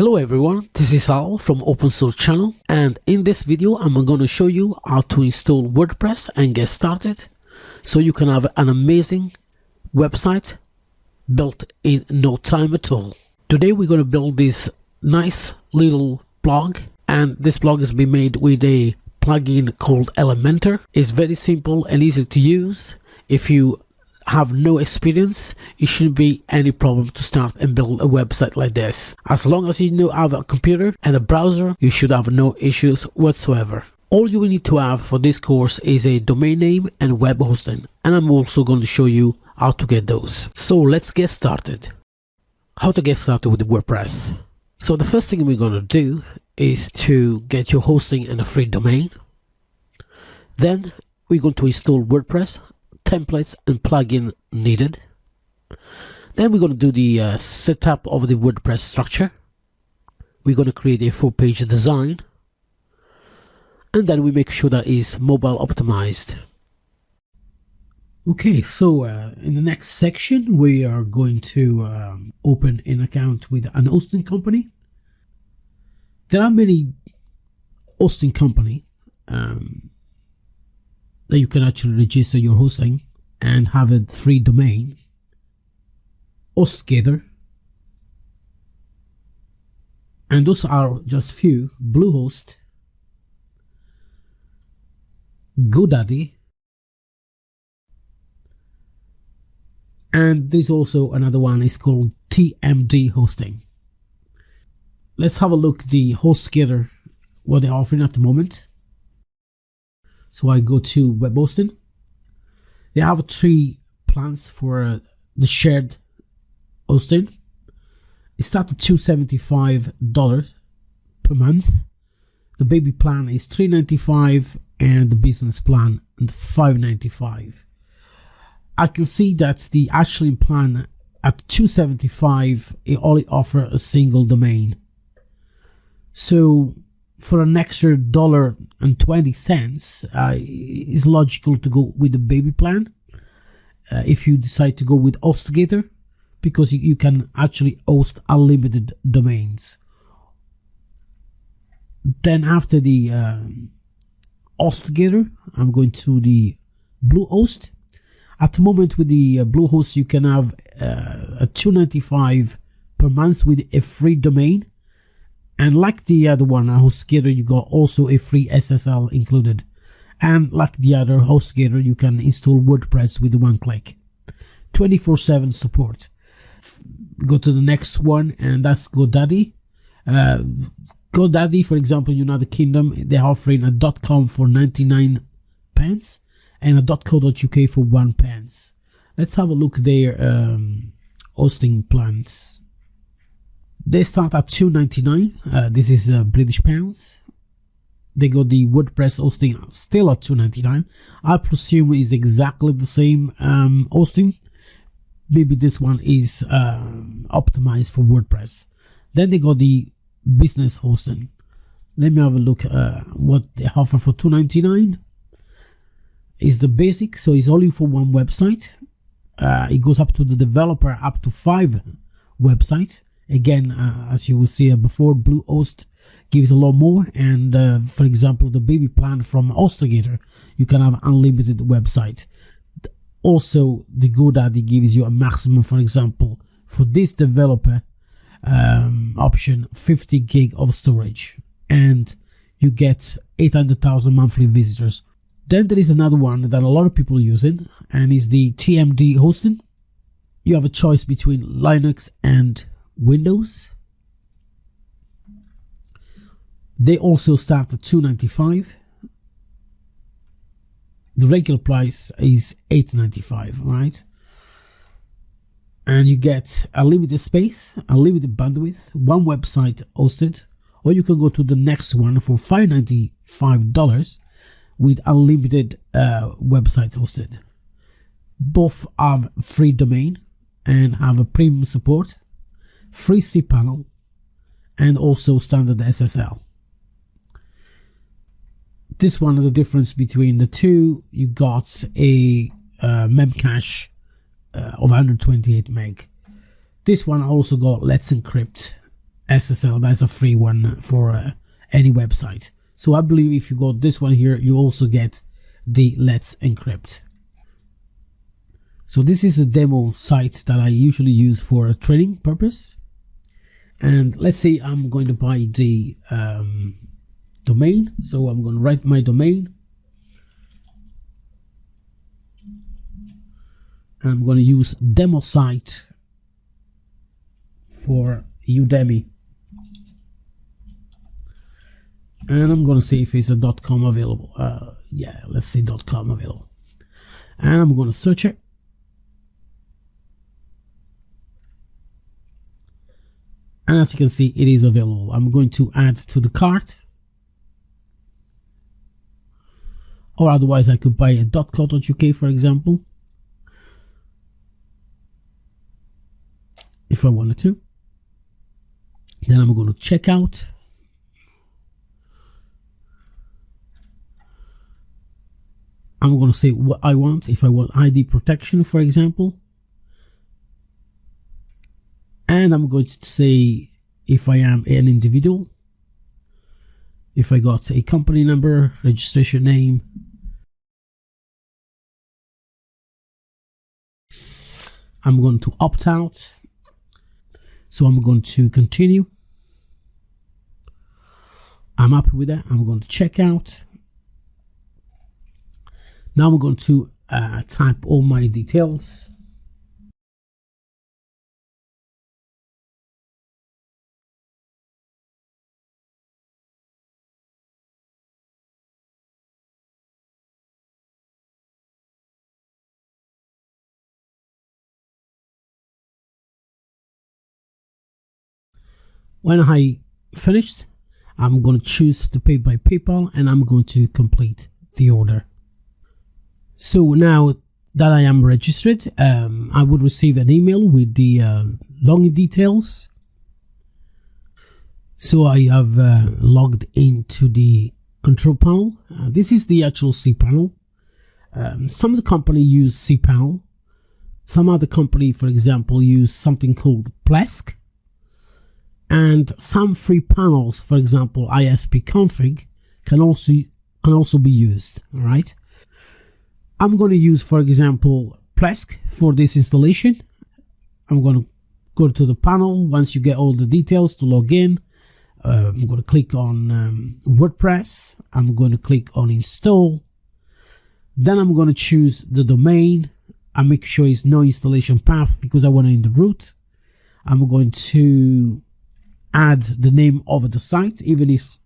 Hello everyone, this is Al from Open Source Channel, and in this video I'm going to show you how to install WordPress and get started so you can have an amazing website built in no time at all. Today we're going to build this nice little blog, and this blog has been made with a plugin called Elementor. It's very simple and easy to use. If you have no experience, it shouldn't be any problem to start and build a website like this. As long as you have a computer and a browser, you should have no issues whatsoever. All you will need to have for this course is a domain name and web hosting, and I'm also going to show you how to get those. So let's get started. How to get started with WordPress. So the first thing we're going to do is to get your hosting and a free domain. Then we're going to install WordPress, templates and plugin needed. Then we're going to do the setup of the WordPress structure. We're going to create a full page design, and then we make sure that is mobile optimized. Okay, so in the next section we are going to open an account with an hosting company. There are many hosting companies that you can actually register your hosting and have a free domain. HostGator, and those are just few: Bluehost, GoDaddy, and there's also another one is called Tmd Hosting. Let's have a look at the HostGator, what they're offering at the moment. So I go to web hosting. They have 3 plans for the shared hosting. It starts at $275 per month. The baby plan is $395 and the business plan is $595. I can see that the actual plan at $275 it only offers a single domain. So for an extra $1.20, it's logical to go with the baby plan if you decide to go with HostGator, because you can actually host unlimited domains. Then after the HostGator, I'm going to the Bluehost. At the moment with the Bluehost, you can have a $295 per month with a free domain. And like the other one, HostGator, you got also a free SSL included. And like the other HostGator, you can install WordPress with one click. 24/7 support. Go to the next one, and that's GoDaddy. GoDaddy, for example, United Kingdom, they're offering a .com for 99 pence and a .co.uk for 1 pence. Let's have a look at their hosting plans. They start at $2.99. This is British pounds. They got the WordPress hosting still at $2.99. I presume it's exactly the same hosting. Maybe this one is optimized for WordPress. Then they got the business hosting. Let me have a look what they offer for $2.99. Is the basic, so it's only for one website. It goes up to the developer up to 5 websites. Again, as you will see before, Bluehost gives a lot more, and for example, the baby plan from HostGator, you can have unlimited website. Also, the GoDaddy gives you a maximum, for example, for this developer option, 50 gig of storage, and you get 800,000 monthly visitors. Then there is another one that a lot of people are using, and is the Tmd Hosting. You have a choice between Linux and Windows. They also start at $2.95. The regular price is $8.95, right? And you get unlimited space, unlimited bandwidth, one website hosted, or you can go to the next one for $595 with unlimited websites hosted. Both have free domain and have a premium support, free cPanel, and also standard SSL. This one is the difference between the two. You got a memcache of 128 meg. This one also got Let's Encrypt SSL. That's a free one for any website. So I believe if you got this one here, you also get the Let's Encrypt. So this is a demo site that I usually use for a training purpose. And let's say I'm going to buy the domain. So I'm going to write my domain. And I'm going to use demo site for Udemy. And I'm going to see if it's a .com available. Yeah, let's say .com available. And I'm going to search it. And as you can see, it is available. I'm going to add to the cart. Or otherwise, I could buy a .co.uk, for example, if I wanted to. Then I'm going to check out. I'm going to say what I want. If I want ID protection, for example. And I'm going to say if I am an individual, if I got a company number, registration name, I'm going to opt out. So I'm going to continue. I'm happy with that. I'm going to check out. Now I'm going to type all my details. When I finished, I'm going to choose to pay by PayPal and I'm going to complete the order. So now that I am registered, I would receive an email with the login details. So I have logged into the control panel. This is the actual cPanel. Some of the company use cPanel. Some other company, for example, use something called Plesk. And some free panels, for example, ISP-config, can also be used. All right. I'm going to use, for example, Plesk for this installation. I'm going to go to the panel. Once you get all the details to log in, I'm going to click on WordPress. I'm going to click on install. Then I'm going to choose the domain. I make sure it's no installation path because I want it in the root. I'm going to add the name of the site, even if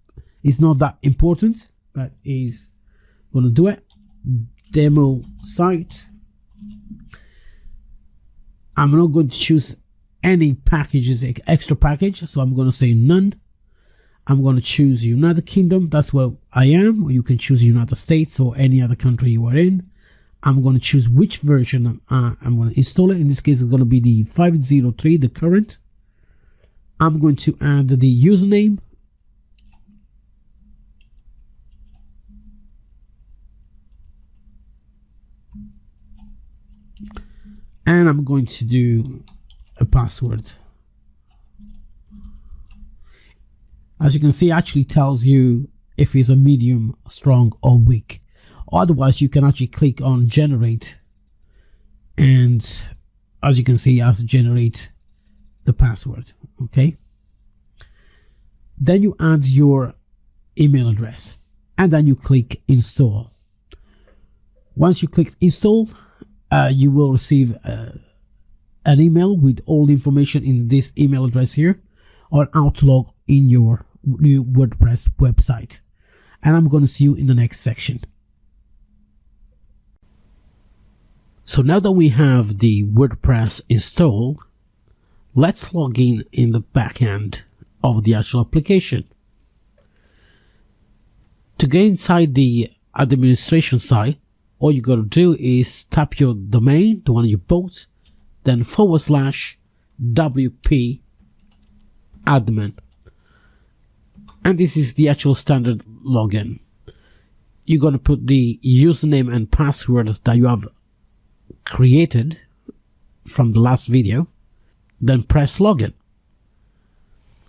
it's not that important, but is going to do it. Demo site. I'm not going to choose any packages, extra package, so I'm going to say none. I'm going to choose United Kingdom. That's where I am. Or you can choose United States or any other country you are in. I'm going to choose which version I'm going to install it. In this case, it's going to be the 503, the current. I'm going to add the username. And I'm going to do a password. As you can see, it actually tells you if it's a medium, strong, or weak. Otherwise, you can actually click on generate. And as you can see, it has to generate the password. Okay. Then you add your email address and then you click install. Once you click install, you will receive an email with all the information in this email address here on how to log in your new WordPress website. And I'm going to see you in the next section. So now that we have the WordPress installed, let's log in the backend of the actual application. To get inside the administration side, all you got to do is tap your domain, the one you bought, then /WP admin. And this is the actual standard login. You're going to put the username and password that you have created from the last video, then press login.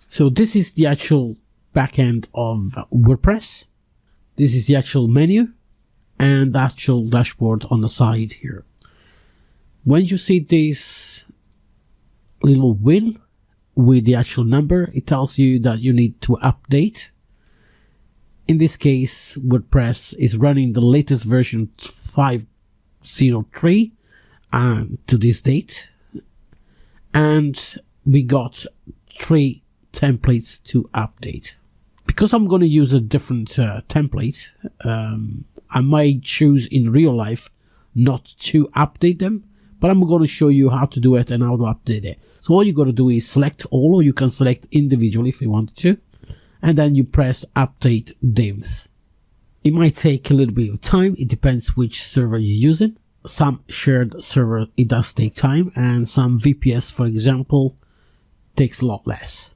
So this is the actual backend of WordPress. This is the actual menu and the actual dashboard on the side here. When you see this little wheel with the actual number, it tells you that you need to update. In this case, WordPress is running the latest version 5.03 to this date, and we got 3 templates to update. Because I'm going to use a different template, I might choose in real life not to update them, but I'm going to show you how to do it and how to update it. So all you got to do is select all, or you can select individually if you wanted to, and then you press update themes. It might take a little bit of time. It depends which server you're using. Some shared server, it does take time, and some VPS, for example, takes a lot less.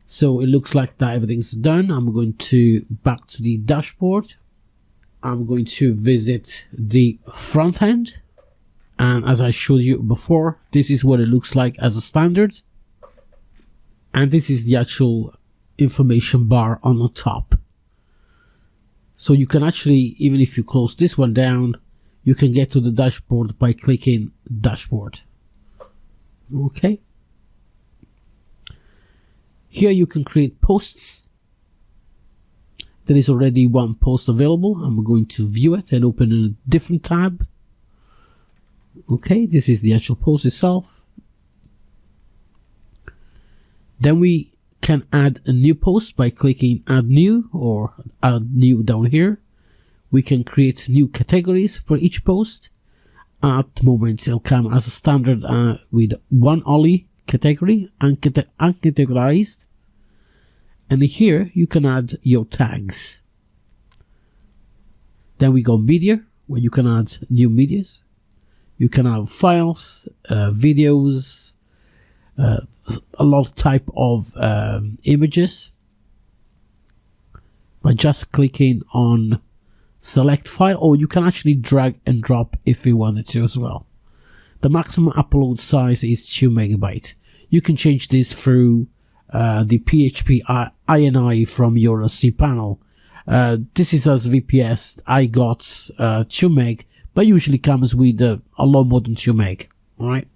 So it looks like that everything's done. I'm going to back to the dashboard. I'm going to visit the front end. And as I showed you before, this is what it looks like as a standard. And this is the actual information bar on the top. So you can actually, even if you close this one down, you can get to the dashboard by clicking dashboard. Okay. Here you can create posts. There is already one post available. I'm going to view it and open in a different tab. Okay, this is the actual post itself. Then we can add a new post by clicking add new or add new down here. We can create new categories for each post. At the moment it'll come as a standard with one only category, uncategorized. And here you can add your tags. Then we go media, where you can add new medias. You can have files, videos, a lot of type of images by just clicking on select file, or you can actually drag and drop if you wanted to as well. The maximum upload size is 2 MB. You can change this through the PHP INI from your cPanel. This is as VPS. I got 2 meg, but usually comes with a lot more than 2 meg. All right.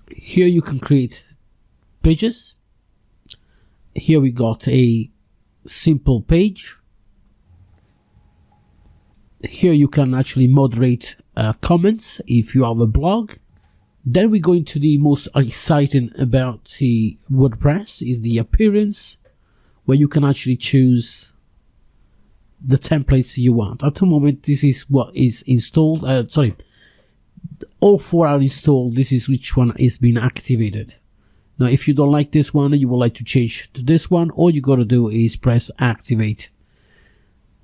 Here you can create pages. Here we got a simple page. Here you can actually moderate comments if you have a blog. Then we go into the most exciting about the WordPress is the appearance, where you can actually choose the templates you want. At the moment, this is what is installed. All 4 are installed. This is which one is being activated. Now, if you don't like this one, you would like to change to this one, all you got to do is press activate,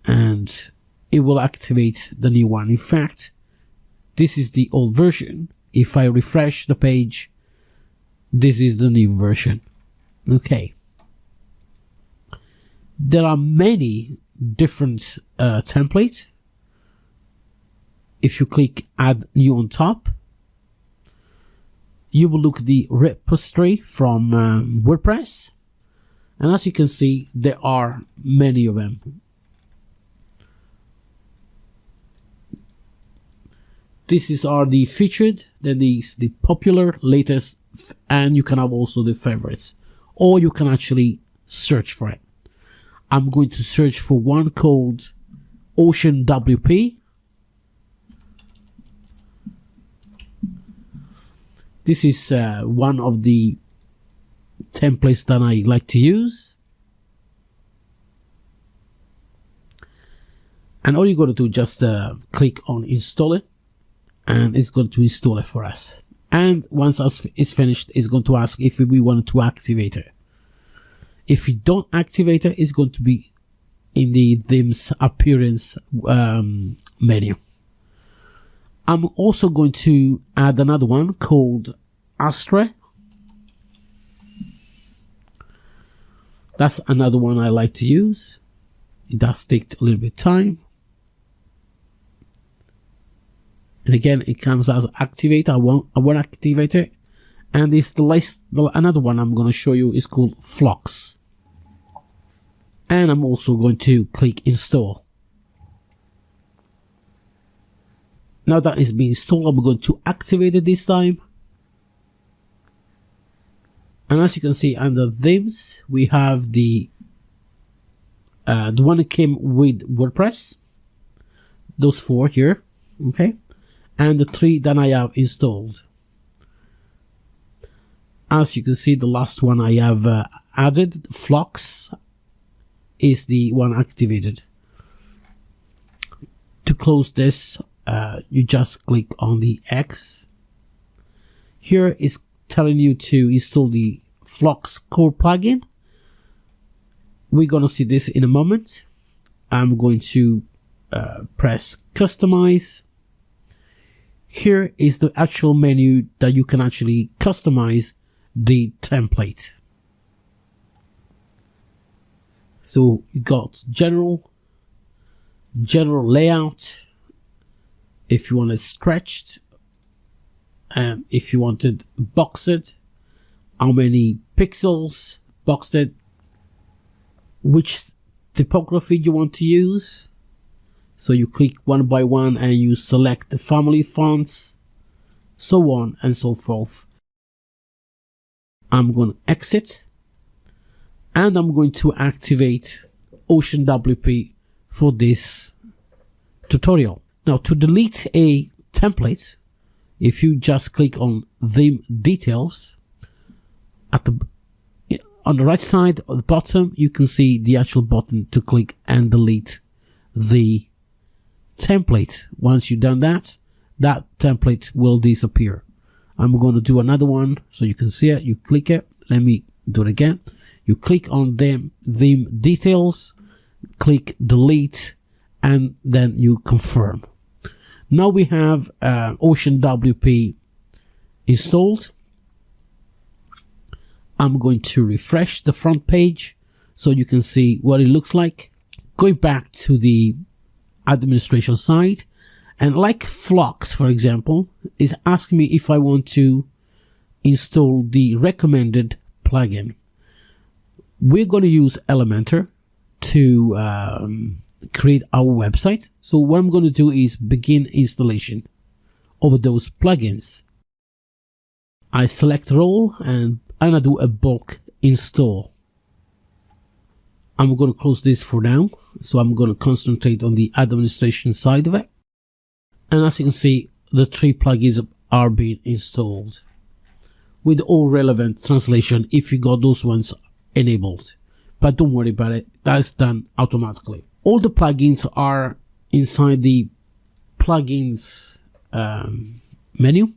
and it will activate the new one. In fact, this is the old version. If I refresh the page, this is the new version. Okay. There are many different templates. If you click add new on top, you will look at the repository from WordPress, and as you can see, there are many of them. These are the featured, then the popular, latest, and you can have also the favorites, or you can actually search for it. I'm going to search for one called Ocean WP. This is one of the templates that I like to use. And all you got to do is just click on install it, and it's going to install it for us. And once it's finished, it's going to ask if we want to activate it. If you don't activate it, it's going to be in the themes appearance menu. I'm also going to add another one called Astra. That's another one I like to use. It does take a little bit of time. And again, it comes as activate. I won't activate it. And this another one I'm going to show you is called Flux. And I'm also going to click install. Now that it's been installed, I'm going to activate it this time. And as you can see under themes, we have the one that came with WordPress. Those 4 here, okay, and the 3 that I have installed. As you can see, the last one I have added, Flux, is the one activated. To close this, you just click on the X. Here is telling you to install the Flux core plugin. We're gonna see this in a moment. I'm going to press customize. Here is the actual menu that you can actually customize the template. So you got general layout, if you want it stretched, and if you wanted boxed, how many pixels, boxed, which typography you want to use. So you click one by one and you select the family fonts, so on and so forth. I'm going to exit, and I'm going to activate Ocean WP for this tutorial. Now, to delete a template, if you just click on theme details, on the right side at the bottom, you can see the actual button to click and delete the template. Once you've done that, that template will disappear. I'm going to do another one so you can see it. You click it. Let me do it again. You click on theme details, click delete, and then you confirm. Now we have Ocean WP installed. I'm going to refresh the front page so you can see what it looks like. Going back to the administration side, and like Flux, for example, is asking me if I want to install the recommended plugin. We're going to use Elementor to create our website. So what I'm going to do is begin installation of those plugins. I select all and I do a bulk install. I'm going to close this for now. So I'm going to concentrate on the administration side of it. And as you can see, the 3 plugins are being installed with all relevant translation if you got those ones enabled. But don't worry about it, that's done automatically. All the plugins are inside the plugins menu.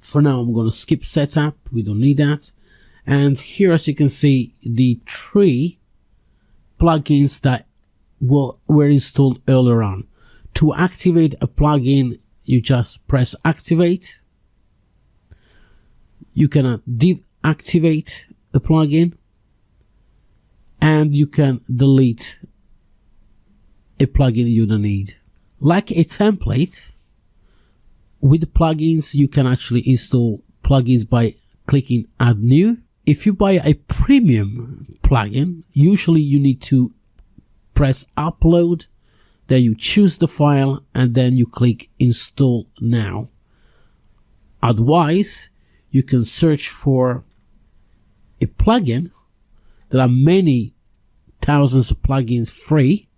For now, I'm going to skip setup. We don't need that. And here, as you can see, the 3 plugins that were installed earlier on. To activate a plugin, you just press activate. You can deactivate a plugin, and you can delete a plugin you don't need. Like a template, with plugins, you can actually install plugins by clicking add new. If you buy a premium plugin, usually you need to press upload, then you choose the file, and then you click install now. Otherwise, you can search for a plugin. There are many thousands of plugins free.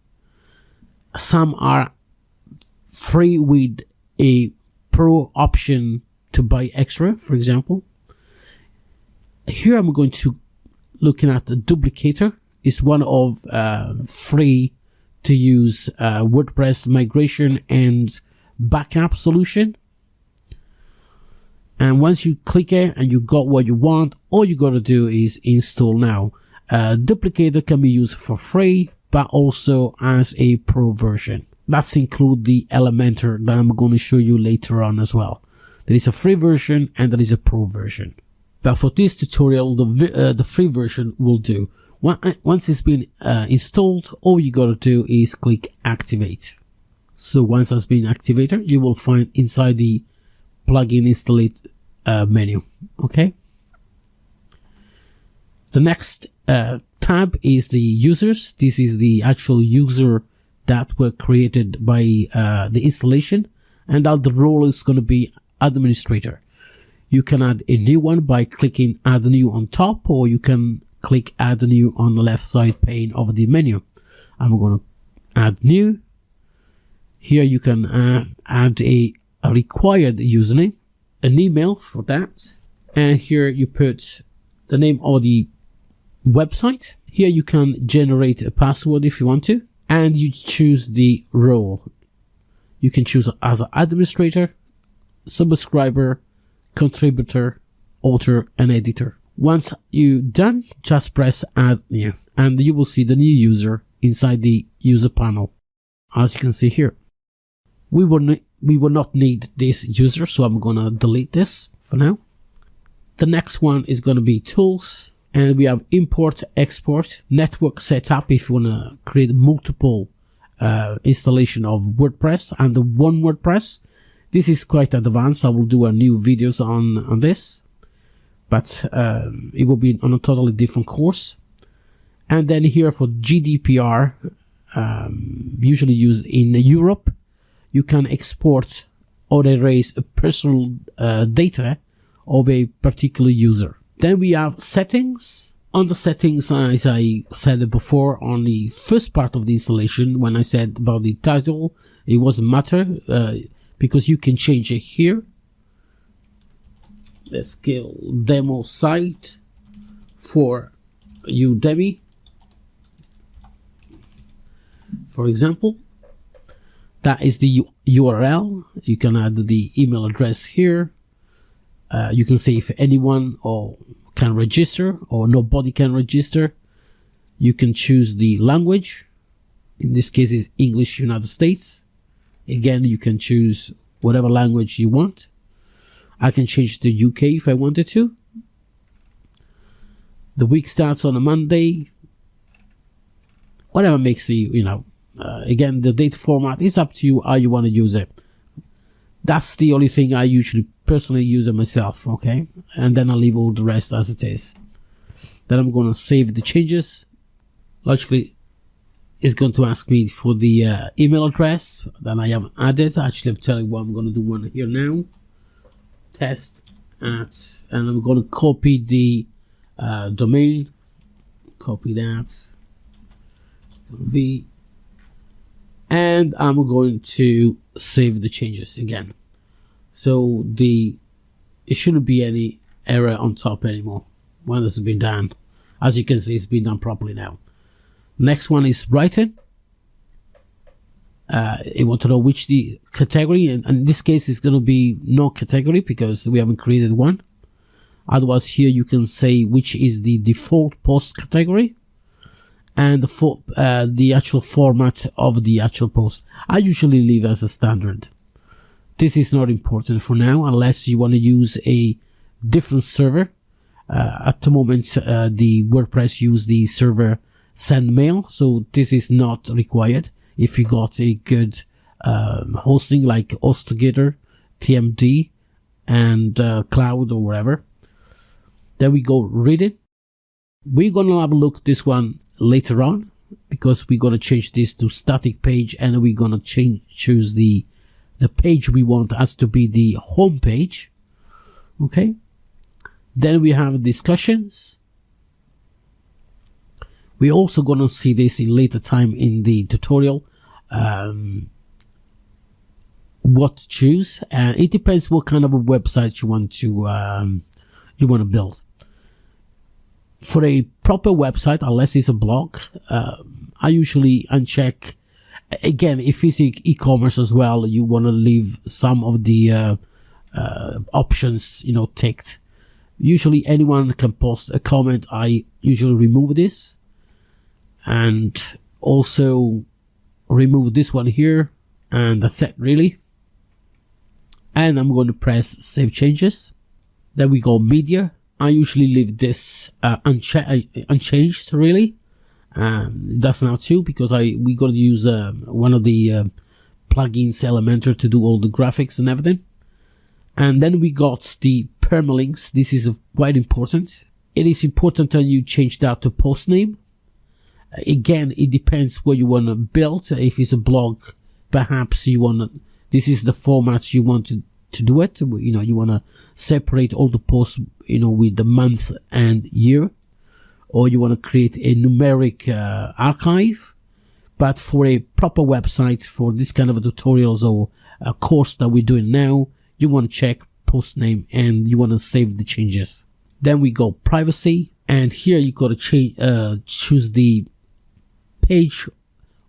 Some are free with a pro option to buy extra, for example. Here I'm going to looking at the duplicator. It's one of free to use WordPress migration and backup solution. And once you click it and you got what you want, all you got to do is install now. Duplicator can be used for free, but also as a pro version. That's include the Elementor that I'm going to show you later on as well. There is a free version and there is a pro version. But for this tutorial, the free version will do. Once it's been installed, all you got to do is click activate. So once that's been activated, you will find inside the plugin install menu. Okay. The next tab is the users. This is the actual user that were created by the installation, and now the role is going to be administrator. You can add a new one by clicking add new on top, or you can click add new on the left side pane of the menu. I'm going to add new. Here you can add a required username, an email for that, and here you put the name of the website. Here you can generate a password if you want to, and you choose the role. You can choose as an administrator, subscriber, contributor, author, and editor. Once you're done, just press add new, and you will see the new user inside the user panel. As you can see here, we will not need this user, so I'm gonna delete this for now. The next one is gonna be tools, and we have import, export, network setup if you wanna create multiple installation of WordPress and the one WordPress. This is quite advanced. I will do a new videos on this, but it will be on a totally different course. And then here for GDPR, usually used in Europe, you can export or erase personal data of a particular user. Then we have settings. On the settings, as I said before on the first part of the installation, when I said about the title, it wasn't matter because you can change it here. Let's go demo site for Udemy, for example. That is the URL. You can add the email address here. You can say if anyone can register or nobody can register. You can choose the language. In this case is English United States. Again, you can choose whatever language you want. I can change to UK if I wanted to. The week starts on a Monday. Whatever makes you, again, the date format is up to you how you want to use it. That's the only thing I usually personally use it myself, okay? And then I'll leave all the rest as it is. Then I'm going to save the changes. Logically, it's going to ask me for the email address that I haven't added. Actually, I'm telling you what I'm going to do one here now. Test at, and I'm going to copy the domain. Copy that. V. And I'm going to save the changes again. So it shouldn't be any error on top anymore when this has been done. As you can see, it's been done properly now. Next one is writing. You want to know which the category, and in this case it's going to be no category because we haven't created one. Otherwise, here you can say which is the default post category and the actual format of the actual post. I usually leave as a standard. This is not important for now unless you want to use a different server. At the moment, the WordPress use the server SendMail, so this is not required. If you got a good hosting like HostGator, Tmd, and Cloud or whatever. Then we go reading. We're gonna have a look at this one later on because we're gonna change this to static page, and we're gonna choose the page we want as to be the home page. Okay. Then we have discussions. We're also going to see this in later time in the tutorial. What to choose. It depends what kind of a website you want to build. For a proper website, unless it's a blog, I usually uncheck. Again, if it's e-commerce as well, you want to leave some of the options, ticked. Usually anyone can post a comment. I usually remove this and also remove this one here, and that's it really. And I'm going to press save changes. Then we go media. I usually leave this unchanged really. That's now too because we got to use one of the plugins Elementor to do all the graphics and everything. And then we got the permalinks. This is quite important. It is important that you change that to post name. Again, it depends what you want to build. If it's a blog, perhaps you want to, this is the format you want to do it. You know, you want to separate all the posts, you know, with the month and year, or you want to create a numeric archive. But for a proper website, for this kind of tutorials or a course that we're doing now, you want to check post name and you want to save the changes. Then we go privacy, and here you got to choose the page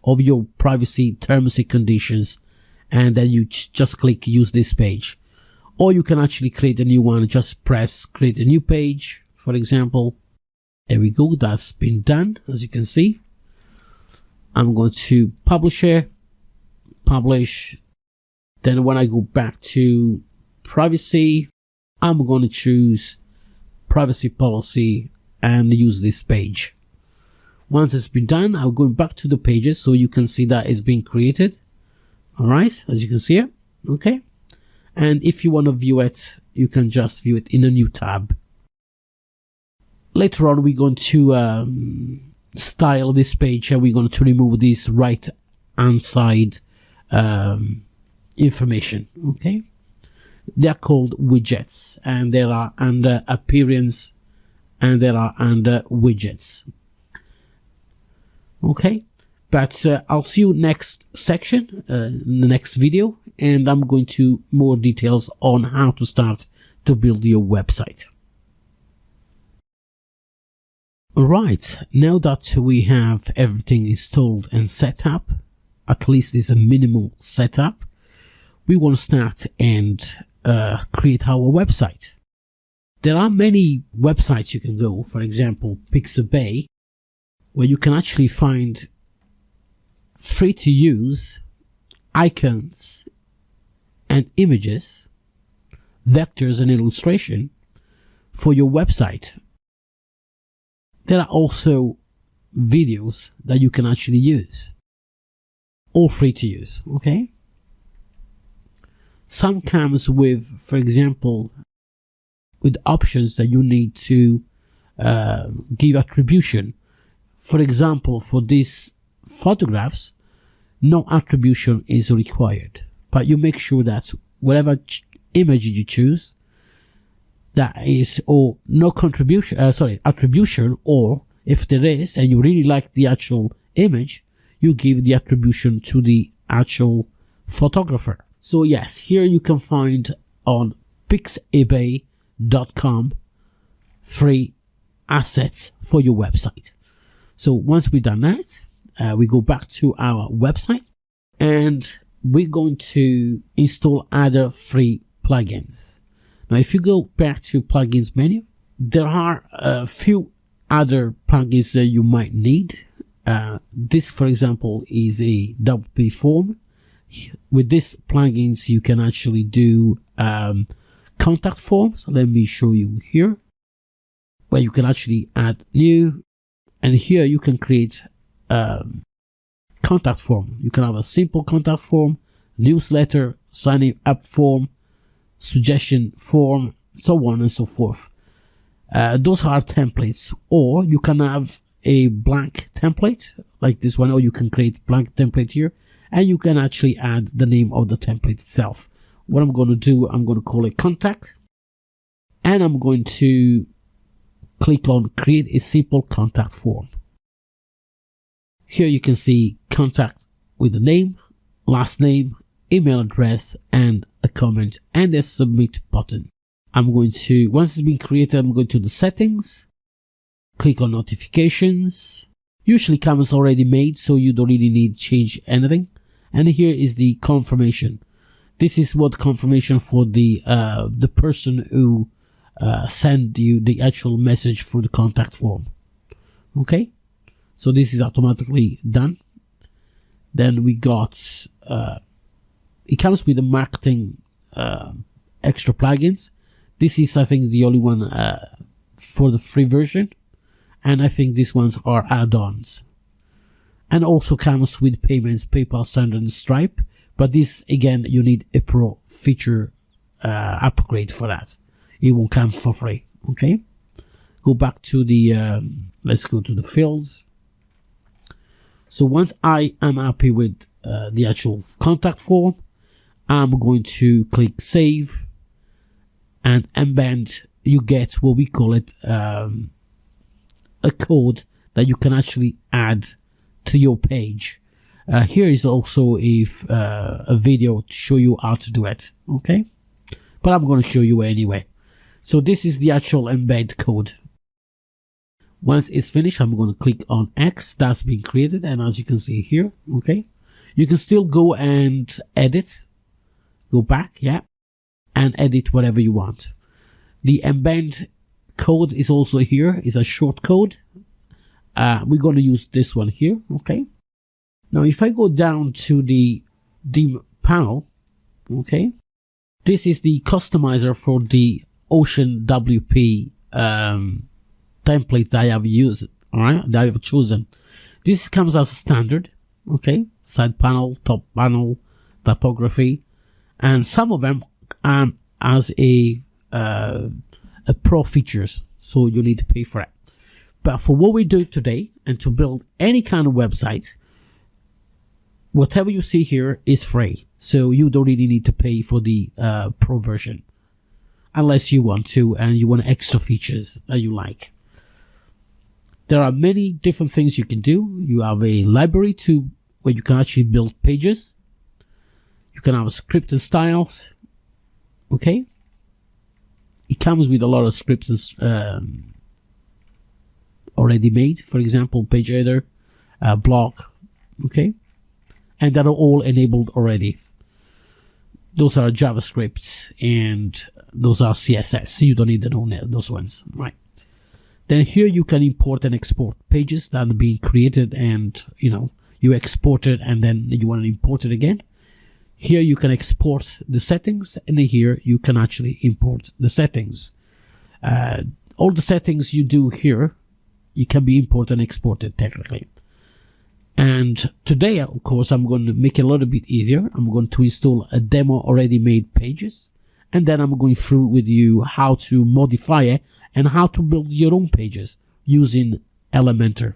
of your privacy terms and conditions, and then you just click use this page. Or you can actually create a new one. Just press create a new page, for example. There we go, that's been done, as you can see. I'm going to publish it, publish. Then when I go back to privacy, I'm going to choose privacy policy and use this page. Once it's been done, I'm going back to the pages so you can see that it's been created. Alright, as you can see it. Okay. And if you want to view it, you can just view it in a new tab. Later on, we're going to style this page, and we're going to remove this right hand side information. Okay. They are called widgets, and they are under appearance, and they are under widgets. Okay, but I'll see you next section, in the next video, and I'm going to more details on how to start to build your website. Alright, now that we have everything installed and set up, at least it's a minimal setup, we want to start and create our website. There are many websites you can go, for example Pixabay, where you can actually find free to use icons and images, vectors and illustration for your website. There are also videos that you can actually use, all free to use. Okay, some comes with, for example, with options that you need to give attribution. For example, for these photographs, no attribution is required, but you make sure that whatever image you choose, that is, or no attribution, or if there is and you really like the actual image, you give the attribution to the actual photographer. So yes, here you can find on pixabay.com free assets for your website. So once we've done that, we go back to our website, and we're going to install other free plugins. Now, if you go back to plugins menu, there are a few other plugins that you might need. This, for example, is a WP form. With these plugins, you can actually do contact forms. Let me show you here, where you can actually add new, and here you can create contact form. You can have a simple contact form, newsletter, signing up form, suggestion form, so on and so forth. Those are templates, or you can have a blank template like this one, or you can create blank template here, and you can actually add the name of the template itself. What I'm going to do, I'm going to call it contact, and I'm going to click on create a simple contact form. Here you can see contact with the name, last name, email address, and a comment, and a submit button. I'm going to, once it's been created, I'm going to the settings, click on notifications. Usually comes already made, so you don't really need to change anything. And here is the confirmation. This is what confirmation for the person who send you the actual message for the contact form. Okay, so this is automatically done. Then we got it comes with the marketing extra plugins. This is, I think, the only one for the free version, and I think these ones are add-ons. And also comes with payments, PayPal, Standard, and Stripe. But this, again, you need a pro feature upgrade for that. It won't come for free. Okay, go back to the let's go to the fields. So once I am happy with the actual contact form, I'm going to click save and embed. You get what we call it a code that you can actually add to your page. Here is also a video to show you how to do it. Okay, but I'm going to show you anyway. So this is the actual embed code. Once it's finished, I'm going to click on X. That's been created, and as you can see here, okay, you can still go and edit, go back, yeah, and edit whatever you want. The embed code is also here. It's a short code. We're going to use this one here. Okay. Now, if I go down to the panel, okay, this is the customizer for the Ocean WP template that I have used. All right, that I have chosen. This comes as standard. Okay, side panel, top panel, typography, and some of them as a pro features, so you need to pay for it. But for what we do today, and to build any kind of website, whatever you see here is free, so you don't really need to pay for the pro version, unless you want to and you want extra features that you like. There are many different things you can do. You have a library where you can actually build pages. You can have scripted styles. Okay, it comes with a lot of scripts already made. For example, page header, blog, okay, and that are all enabled already. Those are JavaScript and those are CSS. You don't need to know those ones, right? Then here you can import and export pages that are being created, and you export it and then you want to import it again. Here you can export the settings, and then here you can actually import the settings. All the settings you do here, you can be imported and exported technically. And today, of course, I'm going to make it a little bit easier. I'm going to install a demo already made pages, and then I'm going through with you how to modify it and how to build your own pages using Elementor.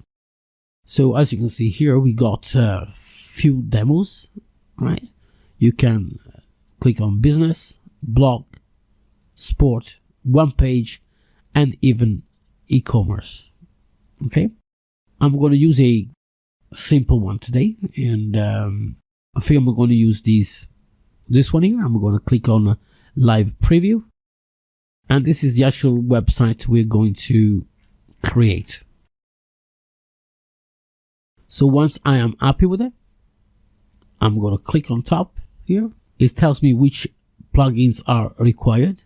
So as you can see here, we got a few demos, right? You can click on business, blog, sport, one page, and even e-commerce. Okay, I'm going to use a simple one today, and I think I'm going to use this one here. I'm going to click on live preview, and this is the actual website we're going to create. So once I am happy with it, I'm going to click on top here. It tells me which plugins are required.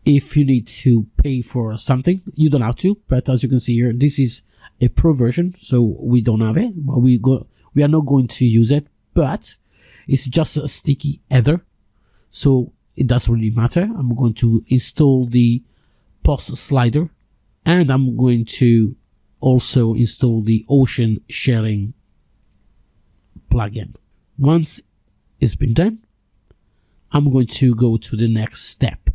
If you need to pay for something, you don't have to, but as you can see here, this is a pro version, so we don't have it. But we are not going to use it, but it's just a sticky header, so it doesn't really matter. I'm going to install the post slider, and I'm going to also install the Ocean sharing plugin. Once it's been done, I'm going to go to the next step,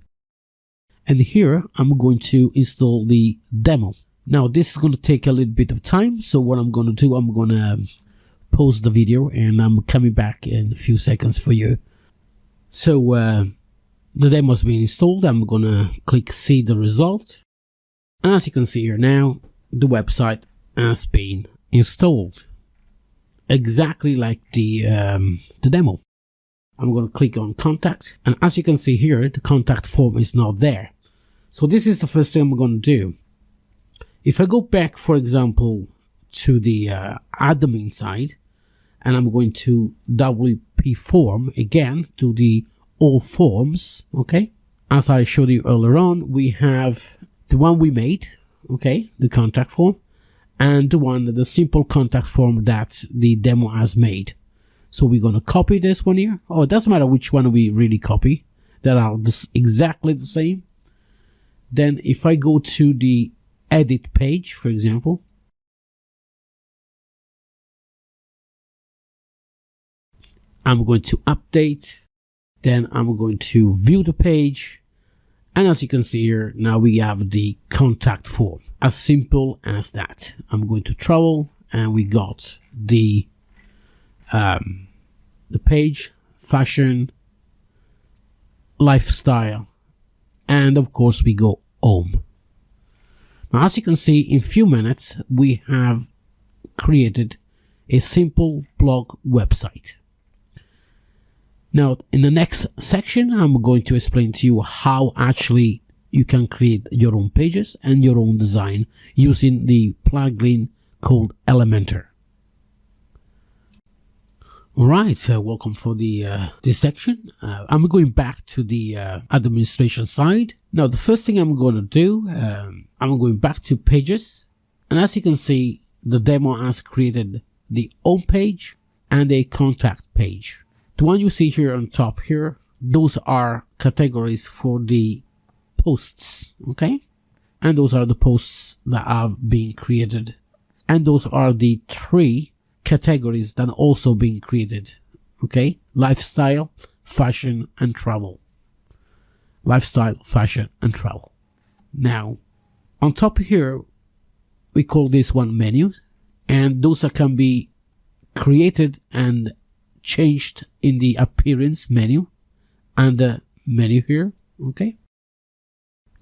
and here I'm going to install the demo. Now this is going to take a little bit of time, so what I'm going to do, I'm going to pause the video and I'm coming back in a few seconds for you. So the demo has been installed. I'm going to click see the result, and as you can see here now, the website has been installed exactly like the demo. I'm going to click on contact, and as you can see here, the contact form is not there. So this is the first thing I'm going to do. If I go back, for example, to the admin side, and I'm going to WP form again, to the all forms, okay? As I showed you earlier on, we have the one we made, okay, the contact form, and the simple contact form that the demo has made. So we're going to copy this one here. Oh, it doesn't matter which one we really copy. They are exactly the same. Then if I go to the edit page, for example, I'm going to update Then I'm going to view the page. And as you can see here, now we have the contact form. As simple as that. I'm going to travel, and we got the page, fashion, lifestyle, and of course we go home. Now, as you can see, in few minutes we have created a simple blog website. Now, in the next section, I'm going to explain to you how actually you can create your own pages and your own design using the plugin called Elementor. Alright, welcome for this section. I'm going back to the administration side. Now, the first thing I'm going to do, I'm going back to pages. And as you can see, the demo has created the home page and a contact page. The one you see here on top here, those are categories for the posts, okay? And those are the posts that have been created. And those are the 3 categories that are also being created, okay? Lifestyle, fashion, and travel. Lifestyle, fashion, and travel. Now, on top here, we call this one menu, and those can be created and changed in the appearance menu and the menu here, okay?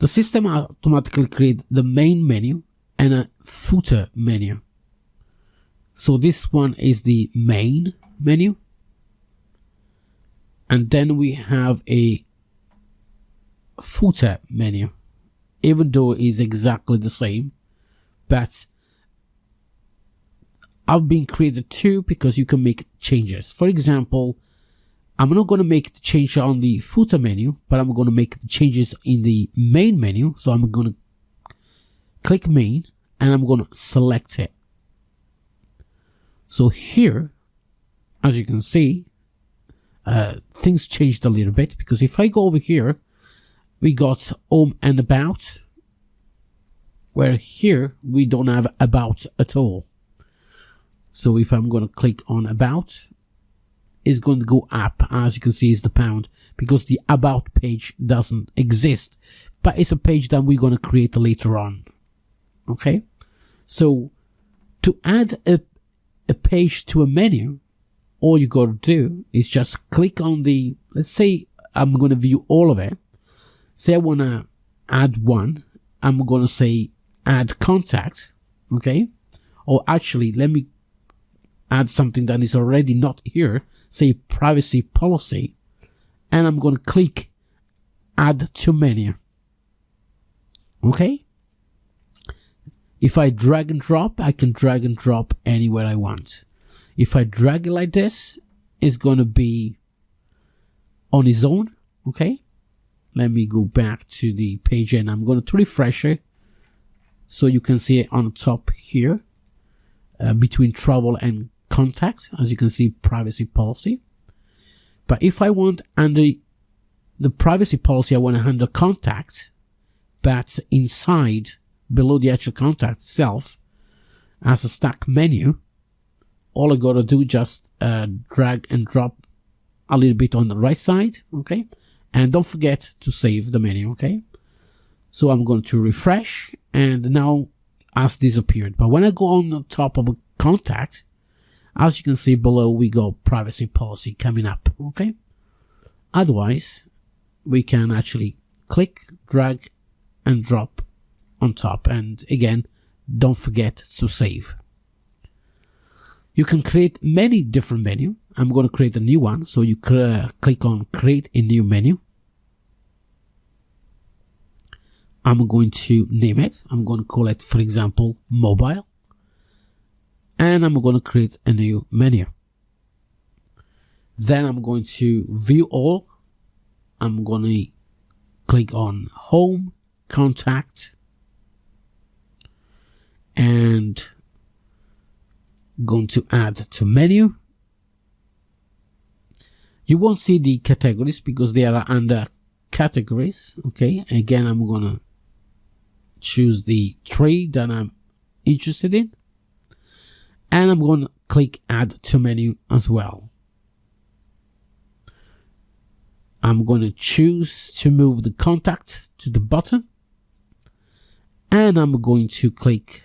The system automatically creates the main menu and a footer menu. So this one is the main menu, and then we have a footer menu, even though it is exactly the same, but I've been created 2 because you can make changes. For example, I'm not going to make the change on the footer menu, but I'm going to make the changes in the main menu. So I'm going to click main and I'm going to select it. So here, as you can see, things changed a little bit, because if I go over here, we got home and about, where here we don't have about at all. So if I'm going to click on about, it's going to go up. As you can see, is the pound, because the about page doesn't exist, but it's a page that we're going to create later on. Okay, so to add a page to a menu, all you got to do is just click on the, let's say I'm going to view all of it. Say I want to add one, I'm going to say add contact, okay? Or actually, let me add something that is already not here, say privacy policy, and I'm going to click add to menu, okay? If I drag and drop, I can drag and drop anywhere I want. If I drag it like this, it's going to be on its own, okay? Let me go back to the page and I'm going to refresh it so you can see it on the top here, between travel and contact. As you can see, privacy policy. But if I want under the privacy policy, I want to handle contact, but inside, below the actual contact itself, as a stack menu, all I got to do just drag and drop a little bit on the right side, okay? And don't forget to save the menu, okay? So I'm going to refresh, and now has disappeared. But when I go on the top of a contact, as you can see below, we got privacy policy coming up, okay? Otherwise, we can actually click, drag, and drop on top. And again, don't forget to save. You can create many different menus. I'm going to create a new one. So you click on create a new menu. I'm going to name it. I'm going to call it, for example, mobile. And I'm going to create a new menu. Then I'm going to view all. I'm going to click on home, contact, and going to add to menu. You won't see the categories because they are under categories. Okay, again, I'm going to choose the 3 that I'm interested in, and I'm going to click add to menu as well. I'm going to choose to move the contact to the bottom, and I'm going to click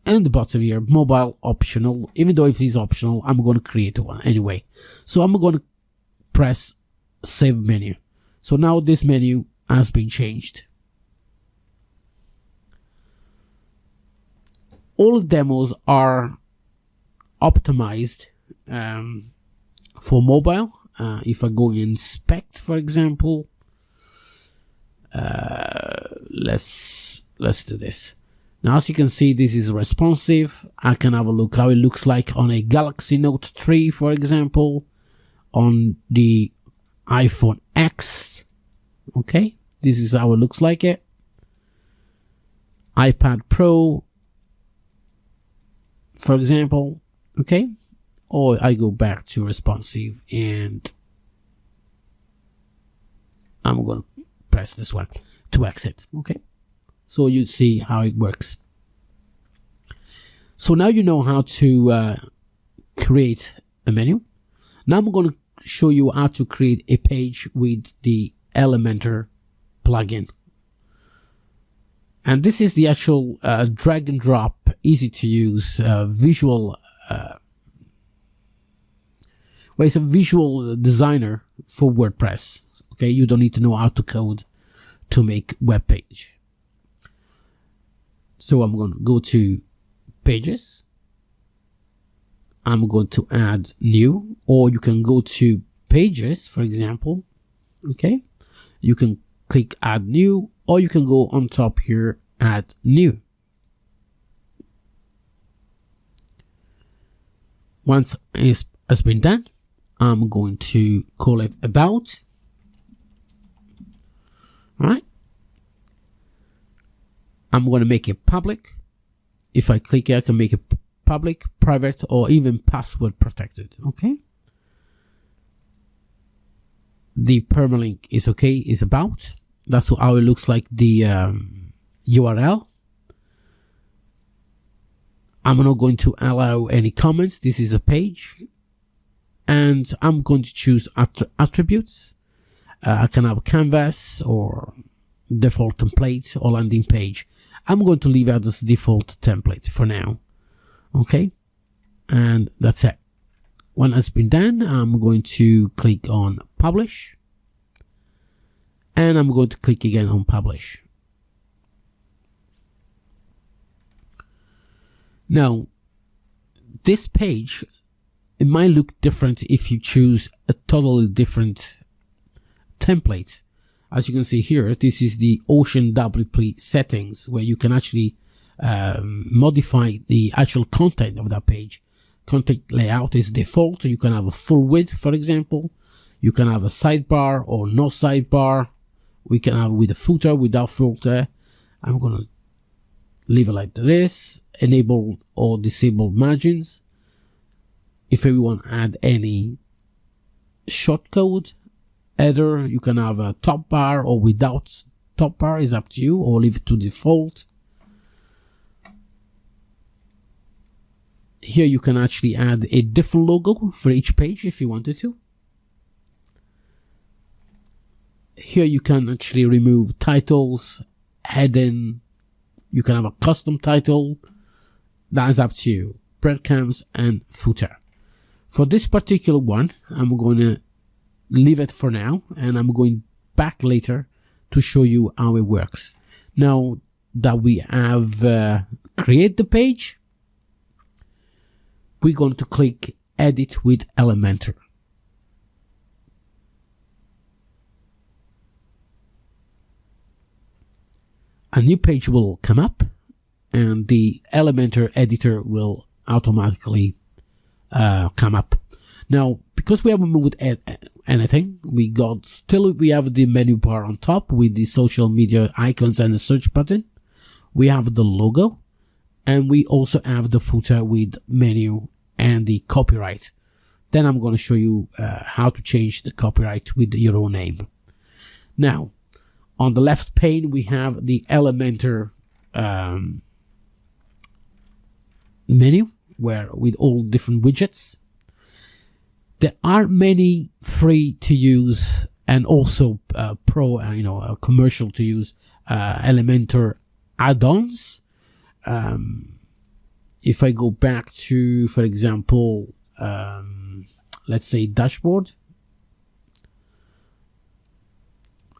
in the bottom here, mobile optional. Even though if it's optional, I'm going to create one anyway. So I'm going to press save menu. So now this menu has been changed. All demos are optimized for mobile. If I go inspect, for example, let's do this. Now, as you can see, this is responsive. I can have a look how it looks like on a Galaxy Note 3, for example, on the iPhone X. Okay, this is how it looks like it. iPad Pro, for example. Okay, or I go back to responsive and I'm going to press this one to exit. Okay, so you see how it works. So now you know how to create a menu. Now I'm going to show you how to create a page with the Elementor plugin. And this is the actual drag and drop, easy to use visual. Well, it's a visual designer for WordPress. Okay, you don't need to know how to code to make web page. So I'm going to go to pages. I'm going to add new, or you can go to pages, for example. Okay, you can click add new, or you can go on top here, add new. Once it has been done, I'm going to call it about. All right. I'm going to make it public. If I click here, I can make it public, private, or even password protected. Okay. The permalink is okay, is about. That's how it looks like, the URL. I'm not going to allow any comments. This is a page. And I'm going to choose attributes. I can have a canvas or default template or landing page. I'm going to leave out this default template for now. Okay. And that's it. When it's been done, I'm going to click on publish. And I'm going to click again on publish. Now, this page, it might look different if you choose a totally different template. As you can see here, this is the Ocean WP settings, where you can actually modify the actual content of that page. Content layout is default. You can have a full width, for example. You can have a sidebar or no sidebar. We can have with a footer, without footer. I'm going to leave it like this. Enable or disable margins. If you want to add any shortcode header, you can have a top bar or without top bar, is up to you, or leave it to default. Here you can actually add a different logo for each page if you wanted to. Here you can actually remove titles, heading. You can have a custom title. That is up to you. Breadcrumbs and footer. For this particular one, I'm going to leave it for now, and I'm going back later to show you how it works. Now that we have created the page, we're going to click Edit with Elementor. A new page will come up, and the Elementor Editor will automatically come up. Now, because we haven't moved anything, we have the menu bar on top with the social media icons and the search button. We have the logo, and we also have the footer with menu and the copyright. Then I'm going to show you how to change the copyright with your own name. Now, on the left pane, we have the Elementor menu, where with all different widgets. There are many free to use and also pro, commercial to use Elementor add-ons. If I go back to, for example, let's say dashboard,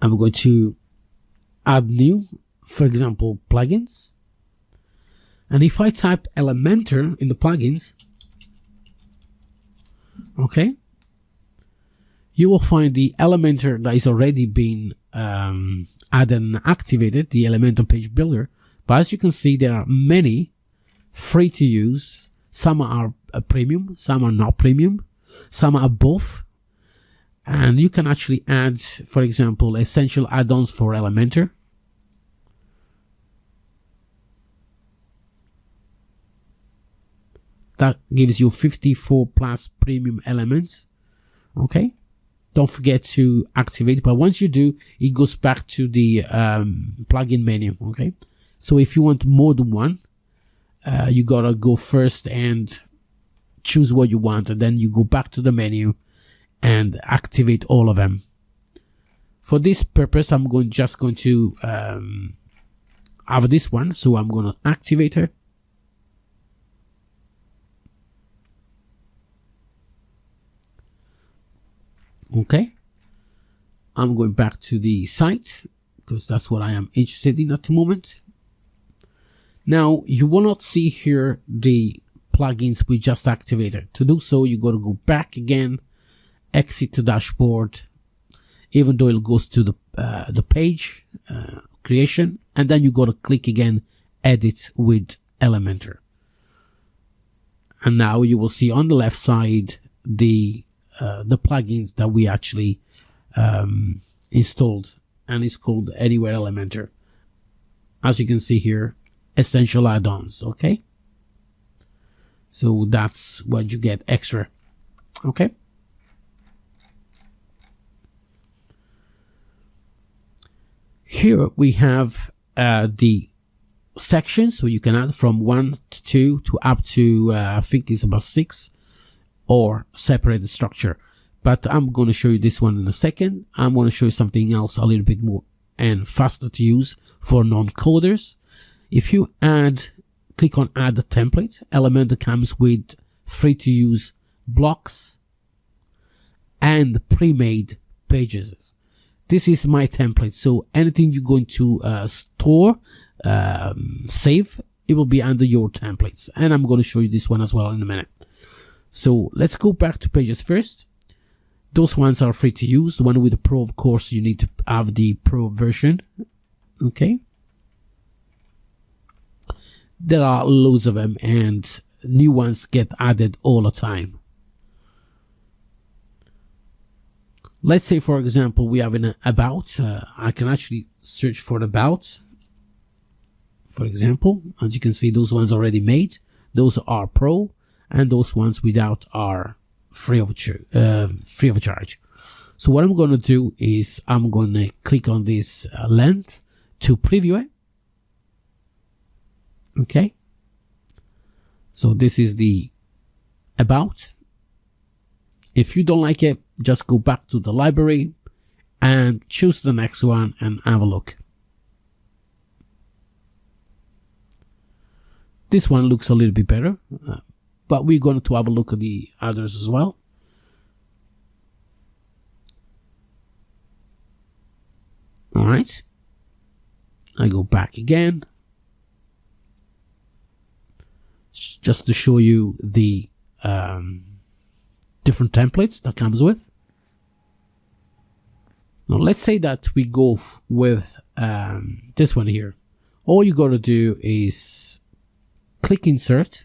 I'm going to add new, for example, plugins. And if I type Elementor in the plugins, okay, you will find the Elementor that is already been added and activated, the Elementor page builder. But as you can see, there are many free to use. Some are premium, some are not premium, some are both. And you can actually add, for example, essential add-ons for Elementor. That gives you 54 plus premium elements. Okay, don't forget to activate, but once you do, it goes back to the plugin menu. Okay, so if you want more than one, you gotta go first and choose what you want, and then you go back to the menu and activate all of them. For this purpose, I'm just going to have this one, so I'm going to activate it. Okay, I'm going back to the site because that's what I am interested in at the moment. Now you will not see here the plugins we just activated. To do so, you got to go back again, exit the dashboard, even though it goes to the page creation, and then you got to click again, edit with Elementor. And now you will see on the left side the plugins that we actually installed, and it's called Anywhere Elementor. As you can see here, essential add-ons. Okay, so that's what you get extra. Okay, here we have the sections, so you can add from 1 to 2 to up to I think it's about 6, or separate the structure. But I'm going to show you this one in a second. I'm going to show you something else a little bit more and faster to use for non-coders. If you click on add a template, Elementor comes with free to use blocks and pre-made pages. This is my template, so anything you're going to store, save, it will be under your templates. And I'm going to show you this one as well in a minute. So let's go back to pages first. Those ones are free to use. The one with the Pro, of course, you need to have the Pro version. Okay. There are loads of them, and new ones get added all the time. Let's say, for example, we have an about. I can actually search for about. For example, as you can see, those ones already made. Those are Pro. And those ones without are free of charge. So what I'm going to do is I'm going to click on this length to preview it. Okay. So this is the about. If you don't like it, just go back to the library and choose the next one and have a look. This one looks a little bit better. But we're going to have a look at the others as well. All right. I go back again. Just to show you the different templates that comes with. Now let's say that we go with this one here. All you got to do is click insert,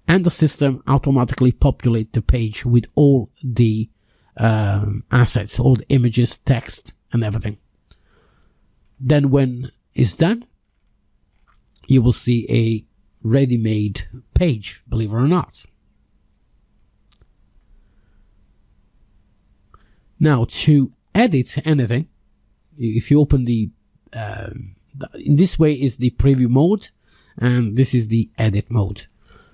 and the system automatically populate the page with all the assets, all the images, text, and everything. Then when it's done, you will see a ready-made page, believe it or not. Now, to edit anything, if you open the in this way is the preview mode, and this is the edit mode.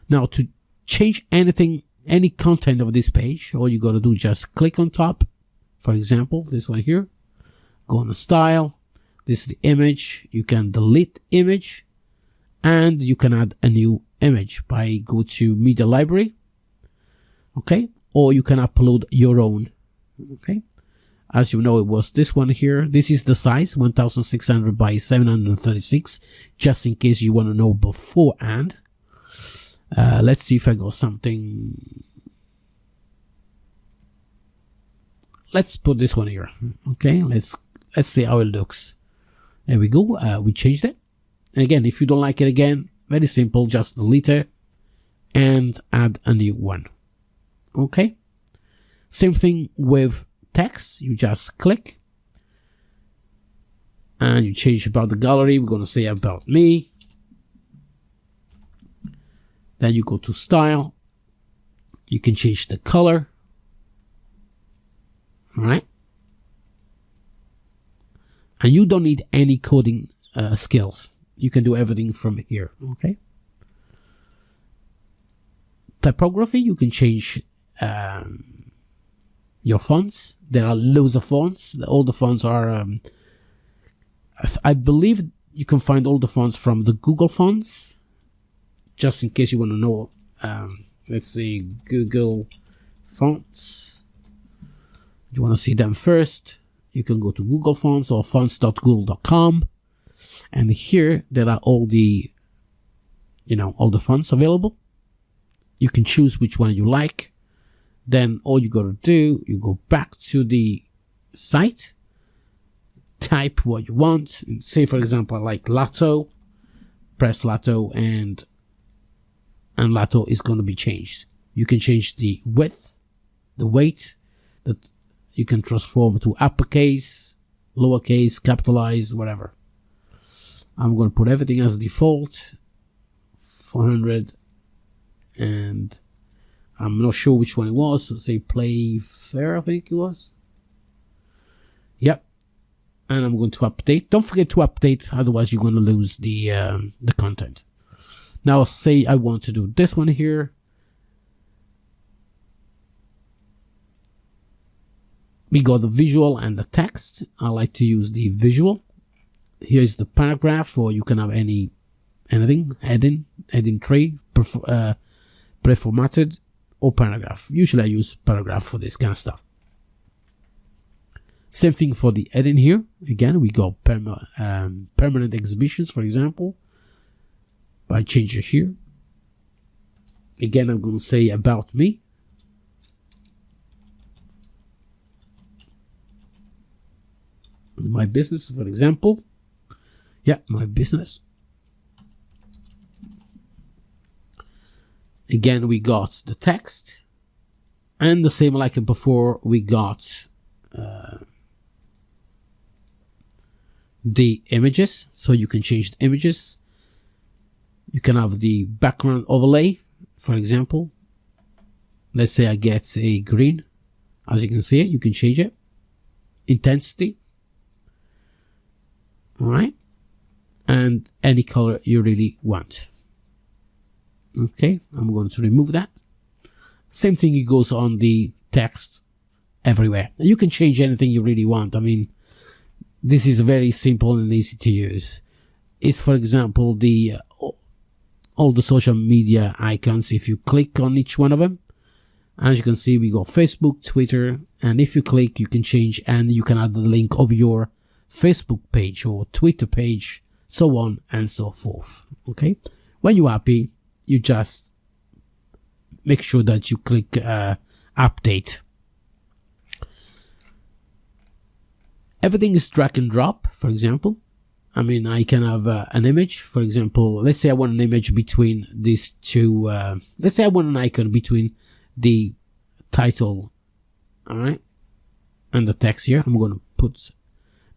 Now, to change anything, any content of this page, all you got to do is just click on top, For example, this one here, go on the style. This is the image. You can delete image, and you can add a new image by go to media library. Okay, or you can upload your own. Okay, as you know, it was this one here. This is the size 1600 by 736, just in case you want to know beforehand. Let's see if I got something. Let's put this one here. Okay, let's see how it looks. There we go. We changed it. Again, if you don't like it again, very simple, just delete it and add a new one. Okay, same thing with text. You just click and you change about the gallery. We're going to say about me. Then you go to style. You can change the color. All right, and you don't need any coding skills. You can do everything from here. Okay, typography, you can change your fonts. There are loads of fonts. All the fonts are I believe you can find all the fonts from the Google fonts, just in case you want to know. Let's see, Google fonts. You want to see them first, you can go to Google Fonts or fonts.google.com, and here there are all the all the fonts available. You can choose which one you like. Then all you got to do, you go back to the site, type what you want. Say for example I like Lato, press Lato, and Lato is going to be changed. You can change the width, the weight, that you can transform to uppercase, lowercase, capitalize, whatever. I'm going to put everything as default, 400, and I'm not sure which one it was. So say play fair, I think it was. Yep. And I'm going to update. Don't forget to update, otherwise you're going to lose the content. Now say I want to do this one here. We got the visual and the text. I like to use the visual. Here's the paragraph, or you can have anything, heading tray, preformatted, or paragraph. Usually I use paragraph for this kind of stuff. Same thing for the heading here. Again, we got permanent exhibitions, for example. I change it here. Again, I'm going to say about me. My business, for example. Yeah, my business. Again, we got the text, and the same like before, we got the images. So you can change the images. You can have the background overlay, for example. Let's say I get a green. As you can see, you can change it. Intensity. All right, and any color you really want. Okay, I'm going to remove that. Same thing, it goes on the text everywhere. You can change anything you really want. I mean, this is very simple and easy to use. It's, for example, the all the social media icons. If you click on each one of them, as you can see, we got Facebook, Twitter, and if you click, you can change, and you can add the link of your Facebook page or Twitter page, so on and so forth. Okay, when you're happy, you just make sure that you click update. Everything is drag and drop. For example, I mean, I can have an image. For example, let's say I want an image between these two. Let's say I want an icon between the title, all right, and the text here. I'm going to put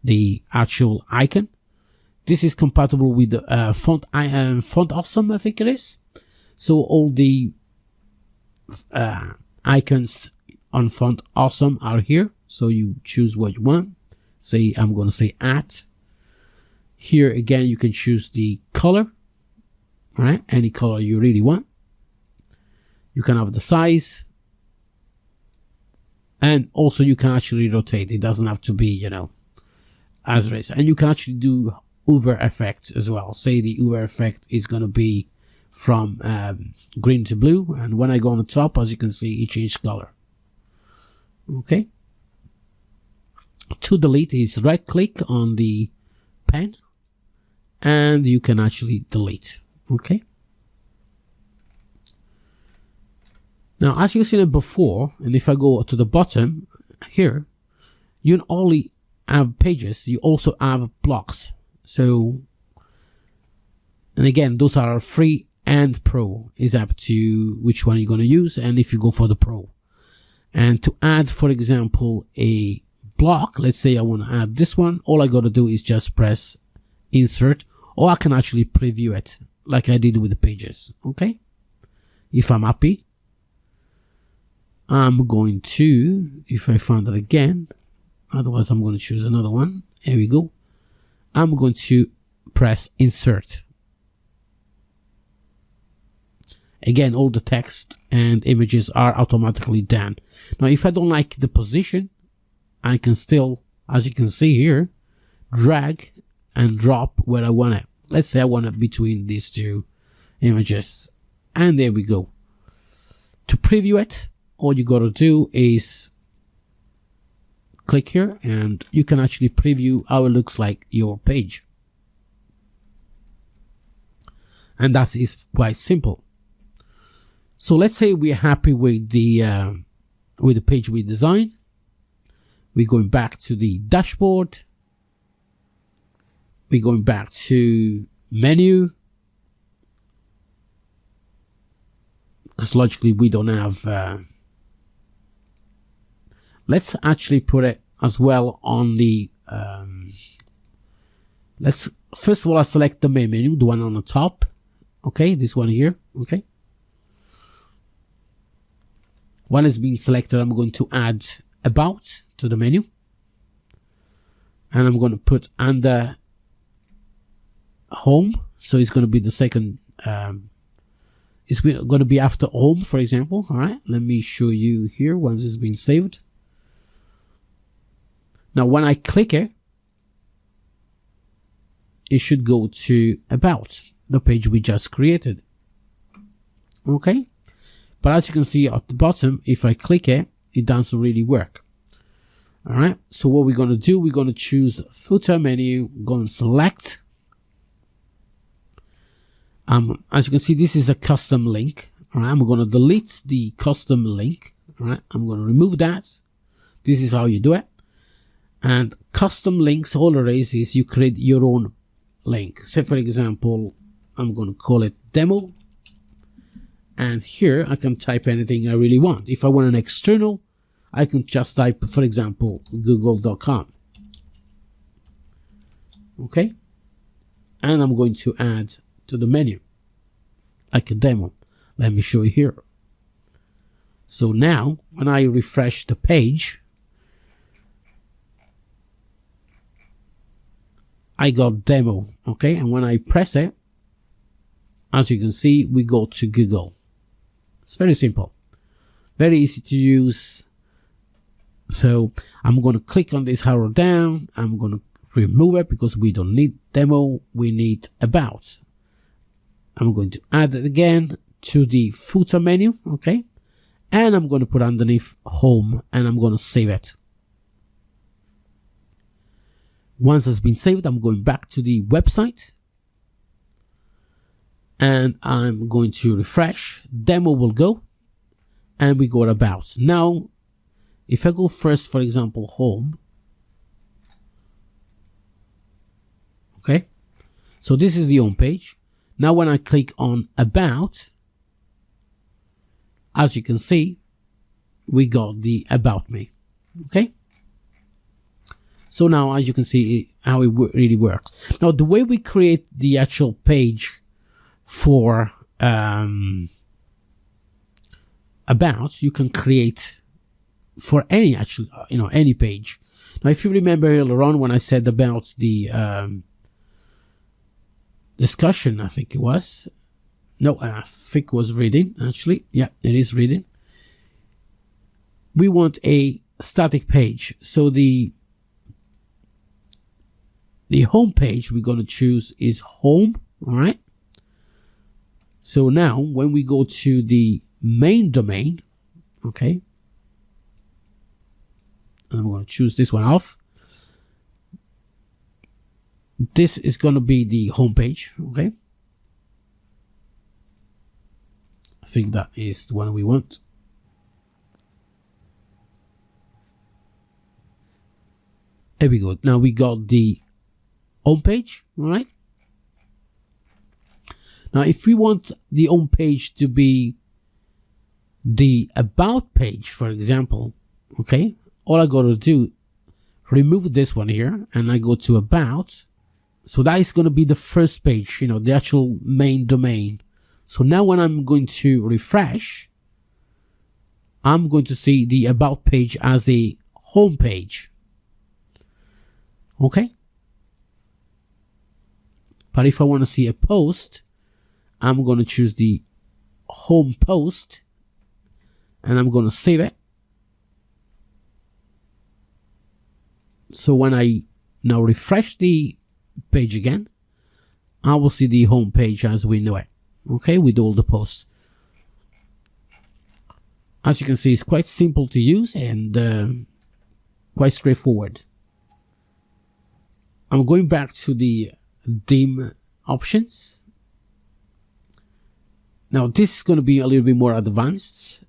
the actual icon. This is compatible with the font awesome, I think it is. So all the icons on font awesome are here. So you choose what you want. Say I'm going to say at. Here again, you can choose the color. All right, any color you really want. You can have the size. And also you can actually rotate. It doesn't have to be, you know, as it is. And you can actually do hover effects as well. Say the hover effect is going to be from green to blue, and when I go on the top, as you can see, it changed color. Okay. To delete is right click on the pen and you can actually delete. Okay. Now, as you've seen it before, and if I go to the bottom here, you not only have pages, you also have blocks. So, and again, those are free and pro. It's up to which one you're going to use, and if you go for the pro. And to add, for example, a block, let's say I want to add this one, all I got to do is just press insert, or I can actually preview it like I did with the pages. Okay. If I'm happy, I'm going to, if I find it again, otherwise I'm going to choose another one. Here we go. I'm going to press insert. Again, all the text and images are automatically done. Now, if I don't like the position, I can still, as you can see here, drag and drop where I want it. Let's say I want it between these two images. And there we go. To preview it, all you got to do is click here and you can actually preview how it looks like your page. And that is quite simple. So let's say we're happy with the page we designed. We're going back to the dashboard. We're going back to menu. Because logically we don't have... let's actually put it as well on the... let's first of all, I select the main menu, the one on the top. Okay, this one here. Okay. One is being selected. I'm going to add about to the menu. And I'm going to put under home. So it's going to be the second... it's going to be after home, for example. All right, let me show you here once it's been saved. Now, when I click it, it should go to about the page we just created. Okay, but as you can see at the bottom, if I click it, it doesn't really work. All right, so what we're going to do, we're going to choose the footer menu, go and select. As you can see, this is a custom link. All right, I'm going to delete the custom link. All right, I'm going to remove that. This is how you do it. And custom links, all it is you create your own link. Say, for example, I'm going to call it demo. And here I can type anything I really want. If I want an external, I can just type, for example, google.com. Okay. And I'm going to add to the menu like a demo. Let me show you here. So now when I refresh the page, I got demo. Okay, and when I press it, as you can see, we go to Google. It's very simple, very easy to use. So I'm going to click on this arrow down. I'm going to remove it because we don't need demo, we need about. I'm going to add it again to the footer menu. Okay, and I'm going to put underneath home and I'm going to save it. Once it's been saved, I'm going back to the website and I'm going to refresh. Demo will go and we go about. Now, if I go first, for example, home. Okay, so this is the home page. Now, when I click on about, as you can see, we got the about me. Okay. So now, as you can see how it really works. Now, the way we create the actual page for about, you can create for any actual, any page. Now, if you remember earlier on when I said about the discussion, I think it was. No, I think it was reading, actually. Yeah, it is reading. We want a static page. So the home page we're going to choose is home. All right. So now when we go to the main domain, okay, and I'm going to choose this one off. This is going to be the home page. Okay. I think that is the one we want. There we go. Now we got the home page. All right. Now, if we want the home page to be the about page, for example, okay, all I got to do, remove this one here, and I go to about. So that is going to be the first page, you know, the actual main domain. So now when I'm going to refresh, I'm going to see the about page as a home page. Okay. But if I want to see a post, I'm going to choose the home post and I'm going to save it. So when I now refresh the page again, I will see the home page as we know it. Okay, with all the posts. As you can see, it's quite simple to use and quite straightforward. I'm going back to the theme options. Now this is going to be a little bit more advanced.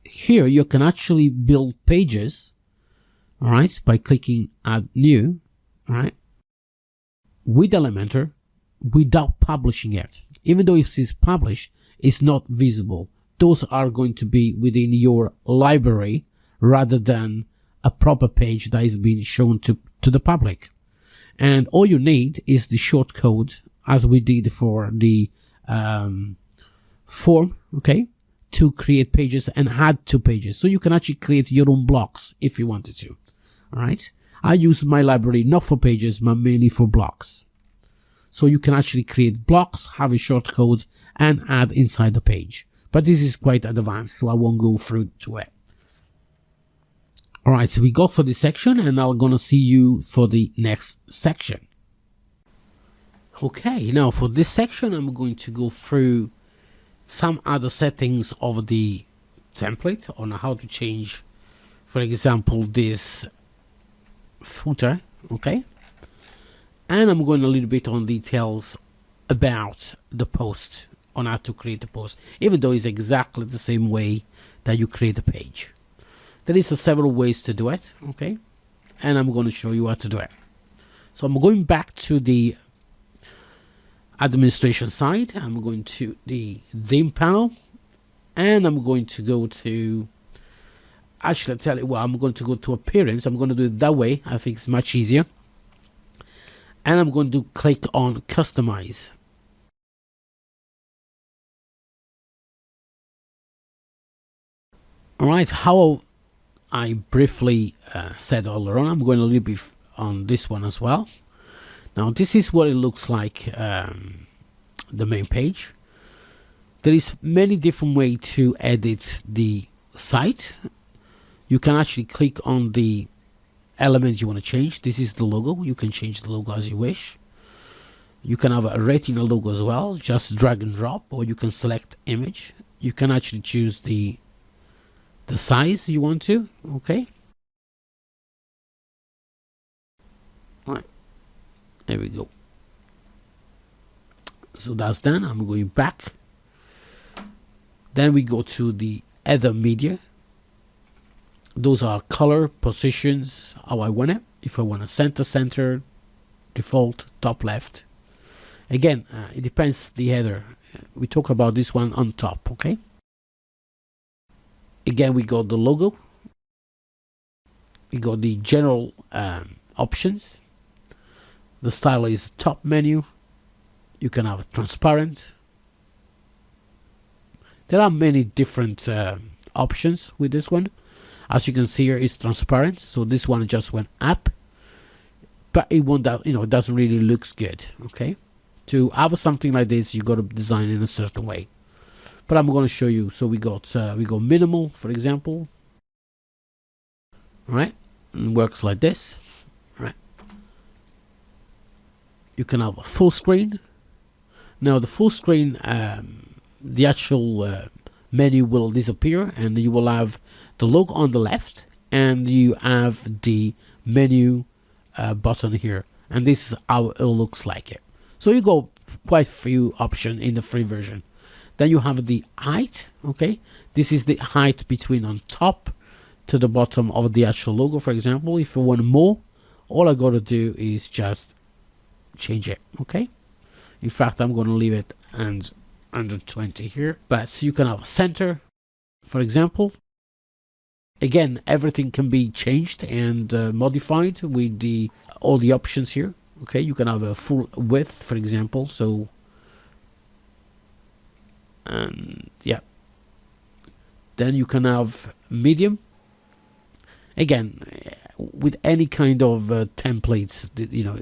Here you can actually build pages, all right, by clicking add new, all right, with Elementor without publishing it. Even though it is published, it's not visible. Those are going to be within your library rather than a proper page that is being shown to the public. And all you need is the shortcode, as we did for the form, okay, to create pages and add to pages. So you can actually create your own blocks if you wanted to. All right. I use my library not for pages, but mainly for blocks. So you can actually create blocks, have a shortcode, and add inside the page. But this is quite advanced, so I won't go through to it. All right, so we go for this section, and I'm gonna see you for the next section. Okay, now for this section, I'm going to go through some other settings of the template on how to change, for example, this footer, okay? And I'm going a little bit on details about the post, on how to create a post, even though it's exactly the same way that you create a page. There is several ways to do it, okay? And I'm going to show you how to do it. So I'm going back to the administration side. I'm going to the theme panel, and I'm going to go to, actually I'll tell you, well, I'm going to go to appearance. I'm going to do it that way. I think it's much easier. And I'm going to click on customize. All right, how I briefly said earlier on, I'm going a little bit on this one as well. Now this is what it looks like, the main page. There is many different ways to edit the site. You can actually click on the element you want to change. This is the logo. You can change the logo as you wish. You can have a retina logo as well, just drag and drop, or you can select image. You can actually choose the size you want to, okay? All right, there we go. So that's done. I'm going back. Then we go to the other media. Those are color, positions, how I want it. If I want a center, default, top left. Again, it depends the header. We talk about this one on top, okay? Again, we got the logo. We got the general options. The style is top menu. You can have transparent. There are many different options with this one. As you can see here, it's transparent. So this one just went up, but it won't, it doesn't really looks good. Okay, to have something like this, you got to design in a certain way. But I'm going to show you. So we got minimal, for example. right? And works like this, right? You can have a full screen. Now the full screen, the actual menu will disappear, and you will have the logo on the left, and you have the menu button here, and this is how it looks like it. So you go quite few options in the free version. Then you have the height. Okay, this is the height between on top to the bottom of the actual logo. For example, if you want more, all I got to do is just change it. Okay, in fact, I'm going to leave it and 120 here, but you can have a center, for example. Again, everything can be changed and modified with all the options here. Okay, you can have a full width, for example. So, yeah. Then you can have medium. Again, with any kind of templates, you know,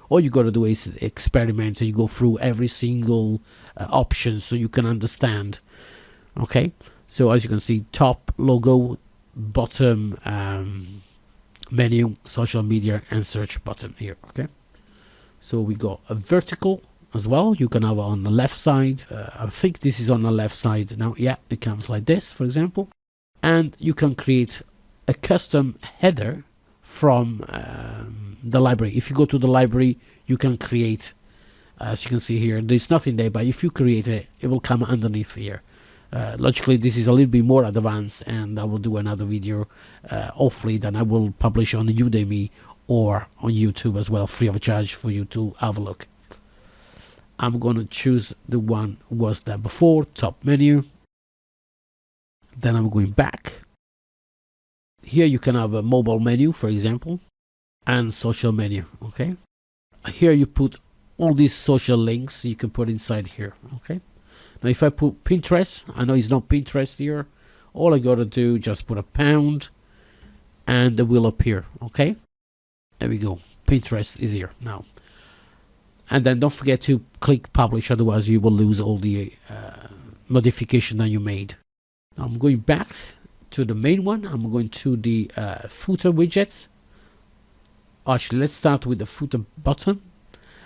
all you got to do is experiment. So you go through every single option so you can understand. Okay, so as you can see, top logo, bottom menu, social media, and search button here. Okay, so we got a vertical as well. You can have it on the left side. I think this is on the left side now. Yeah, it comes like this, for example, and you can create a custom header from the library. If you go to the library, you can create, as you can see here, there's nothing there, but if you create it, it will come underneath here. Logically, this is a little bit more advanced, and I will do another video hopefully that I will publish on Udemy or on YouTube as well, free of charge for you to have a look. I'm going to choose the one was there before, top menu. Then I'm going back. Here you can have a mobile menu, for example, and social menu. Okay, here you put all these social links you can put inside here. Okay, now if I put Pinterest, I know it's not Pinterest here. All I gotta do, just put a pound and it will appear. Okay, there we go. Pinterest is here now. And then don't forget to click publish, otherwise you will lose all the modification that you made. Now I'm going back to the main one. I'm going to the footer widgets. Actually, let's start with the footer button.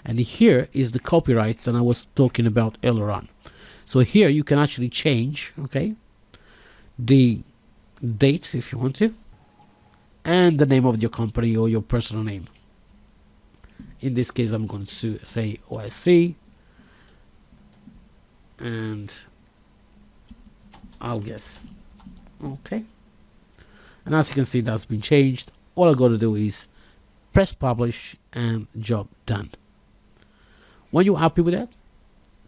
And here is the copyright that I was talking about earlier on. So here you can actually change, okay, the date if you want to, and the name of your company or your personal name. In this case, I'm going to say OSC, and I'll guess. Okay. And as you can see, that's been changed. All I got to do is press publish and job done. When you're happy with that,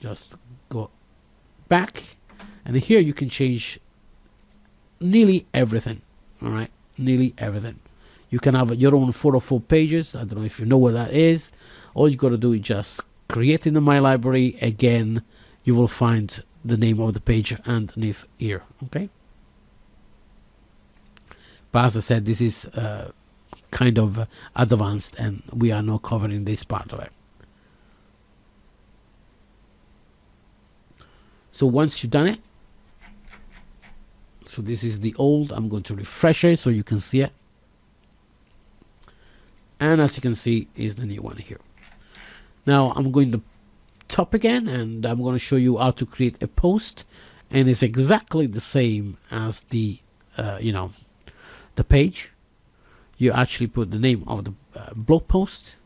just go back, and here you can change nearly everything. All right, nearly everything. You can have your own 404 pages. I don't know if you know what that is. All you got to do is just create in the My Library. Again, you will find the name of the page underneath here. Okay. But as I said, this is kind of advanced, and we are not covering this part of it. So once you've done it, so this is the old, I'm going to refresh it so you can see it. And as you can see, is the new one here. Now I'm going to top again, and I'm going to show you how to create a post, and it's exactly the same as the the page. You actually put the name of the blog post,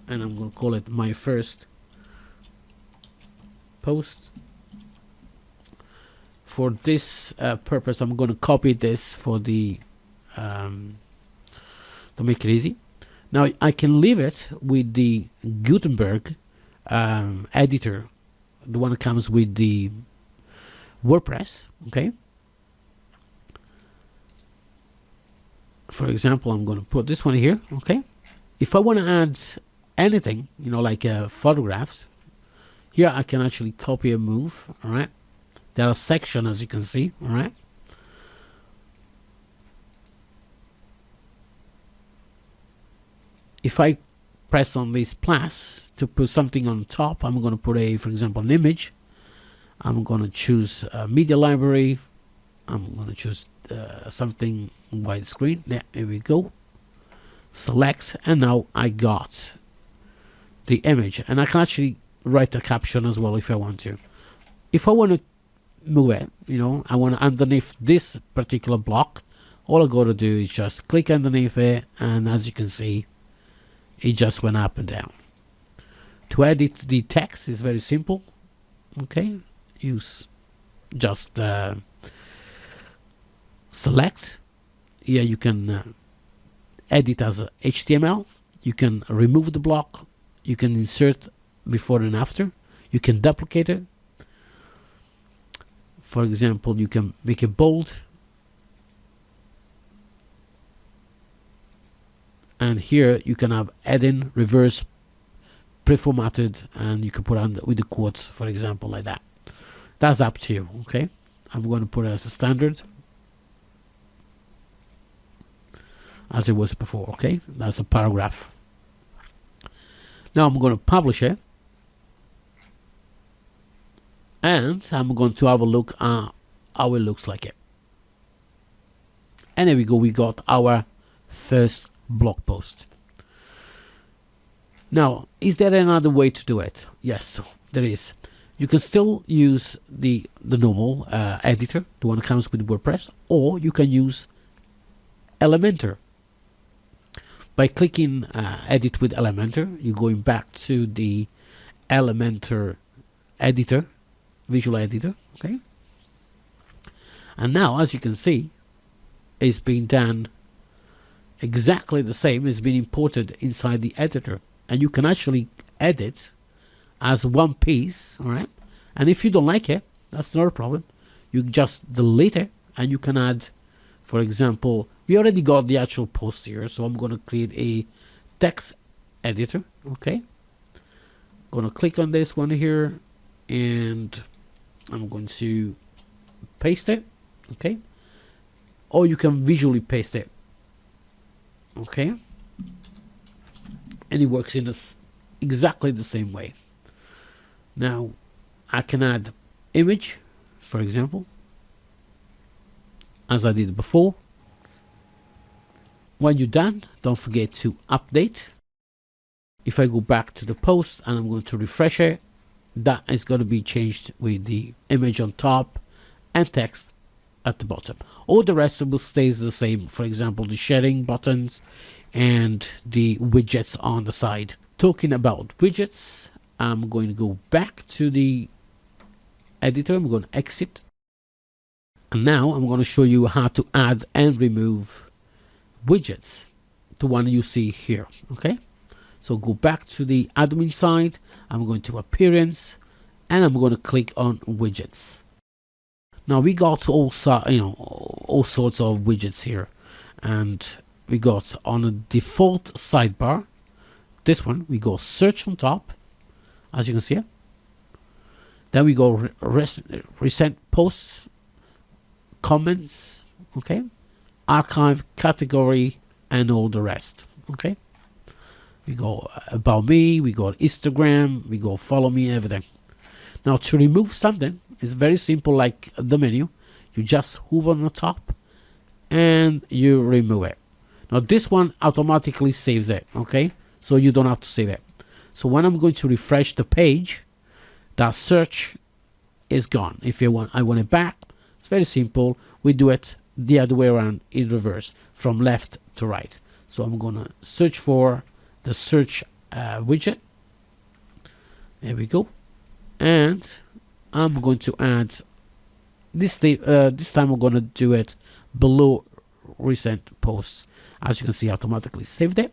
and I'm going to call it my first post. For this purpose, I'm going to copy this for the to make it easy. Now I can leave it with the Gutenberg editor, the one that comes with the WordPress. Okay. For example, I'm going to put this one here. Okay. If I want to add anything, you know, like photographs, here I can actually copy and move. All right. There are sections, as you can see. All right. If I press on this plus to put something on top, I'm going to put for example, an image. I'm going to choose a media library. I'm going to choose something widescreen. Yeah, here we go. Select, and now I got the image, and I can actually write a caption as well if I want to. If I want to move it, I want to underneath this particular block, all I got to do is just click underneath it, and as you can see, it just went up and down. To edit the text is very simple. Okay, use just select. Here you can edit as a HTML. You can remove the block. You can insert before and after. You can duplicate it. For example, you can make it bold. And here you can have add-in, reverse, pre-formatted, and you can put on with the quotes, for example, like that. That's up to you. Okay, I'm going to put it as a standard, as it was before. Okay, that's a paragraph. Now I'm going to publish it, and I'm going to have a look at how it looks like it. And there we go, we got our first blog post. Now, is there another way to do it? Yes, there is. You can still use the normal editor, the one that comes with WordPress, or you can use Elementor. By clicking edit with Elementor, you're going back to the Elementor editor, visual editor, okay? And now, as you can see, it's been done exactly the same. It's been imported inside the editor, and you can actually edit as one piece, all right? And if you don't like it, that's not a problem. You just delete it, and you can add, for example, we already got the actual post here, so I'm going to create a text editor. Okay, going to click on this one here, and I'm going to paste it. Okay, or you can visually paste it. Okay, and it works in this exactly the same way. Now I can add image, for example, as I did before. When you're done, don't forget to update. If I go back to the post and I'm going to refresh it, that is going to be changed with the image on top and text at the bottom. All the rest will stay the same. For example, the sharing buttons and the widgets on the side. Talking about widgets, I'm going to go back to the editor. I'm going to exit. And now I'm going to show you how to add and remove widgets, the one you see here. Okay, so go back to the admin side. I'm going to appearance, and I'm going to click on widgets. Now we got all sorts of widgets here, and we got on a default sidebar. This one we go search on top, as you can see. Then we go recent posts, comments, okay, archive, category, and all the rest. Okay, we go about me, we go Instagram, we go follow me, everything. Now to remove something, it's very simple, like the menu. You just hover on the top and you remove it. Now this one automatically saves it, okay, so you don't have to save it. So when I'm going to refresh the page, that search is gone. If you want, I want it back, it's very simple. We do it the other way around, in reverse, from left to right. So I'm gonna search for the search widget. There we go, and I'm going to add this. This time I'm gonna do it below recent posts. As you can see, automatically saved it.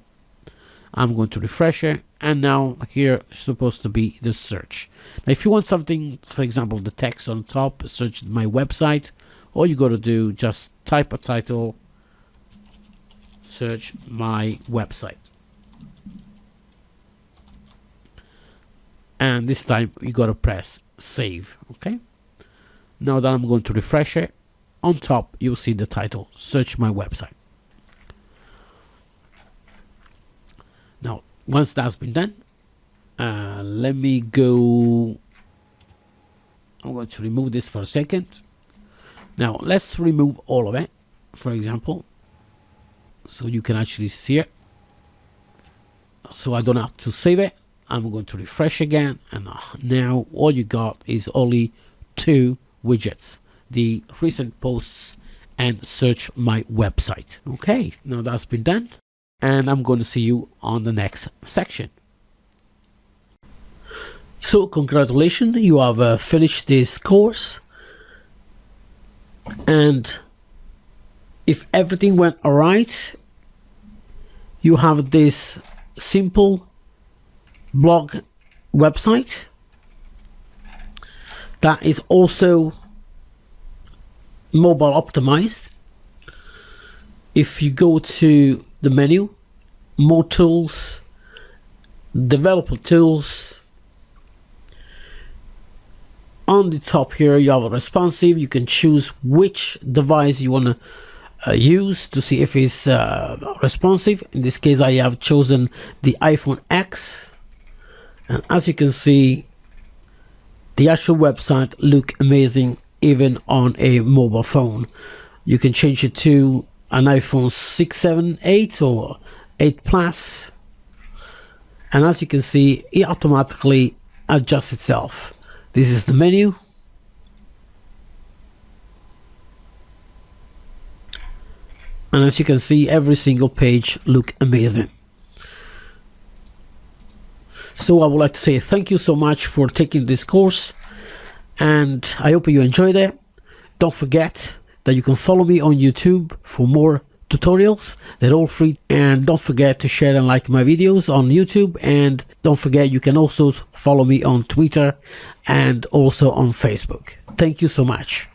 I'm going to refresh it, and now here is supposed to be the search. Now if you want something, for example, the text on top, search my website, all you got to do, just type a title, search my website, and this time you got to press save. Okay, now that I'm going to refresh it, on top you'll see the title, search my website. Now once that's been done, let me go. I'm going to remove this for a second. Now let's remove all of it. for example, so you can actually see it. So I don't have to save it. I'm going to refresh again, and now all you got is only 2 widgets: the recent posts and search my website. Okay, now that's been done, and I'm going to see you on the next section. So congratulations, you have finished this course, and if everything went alright, you have this simple blog website that is also mobile optimized. If you go to the menu, more tools, developer tools, on the top here you have a responsive. You can choose which device you want to use to see if it's responsive. In this case I have chosen the iPhone X, and as you can see, the actual website look amazing even on a mobile phone. You can change it to an iPhone 6, 7, 8 or 8 Plus, and as you can see, it automatically adjusts itself. This is the menu, and as you can see, every single page look amazing. So I would like to say thank you so much for taking this course, and I hope you enjoyed it. Don't forget that you can follow me on YouTube for more tutorials. They're all free, and don't forget to share and like my videos on YouTube, and don't forget you can also follow me on Twitter and also on Facebook. Thank you so much.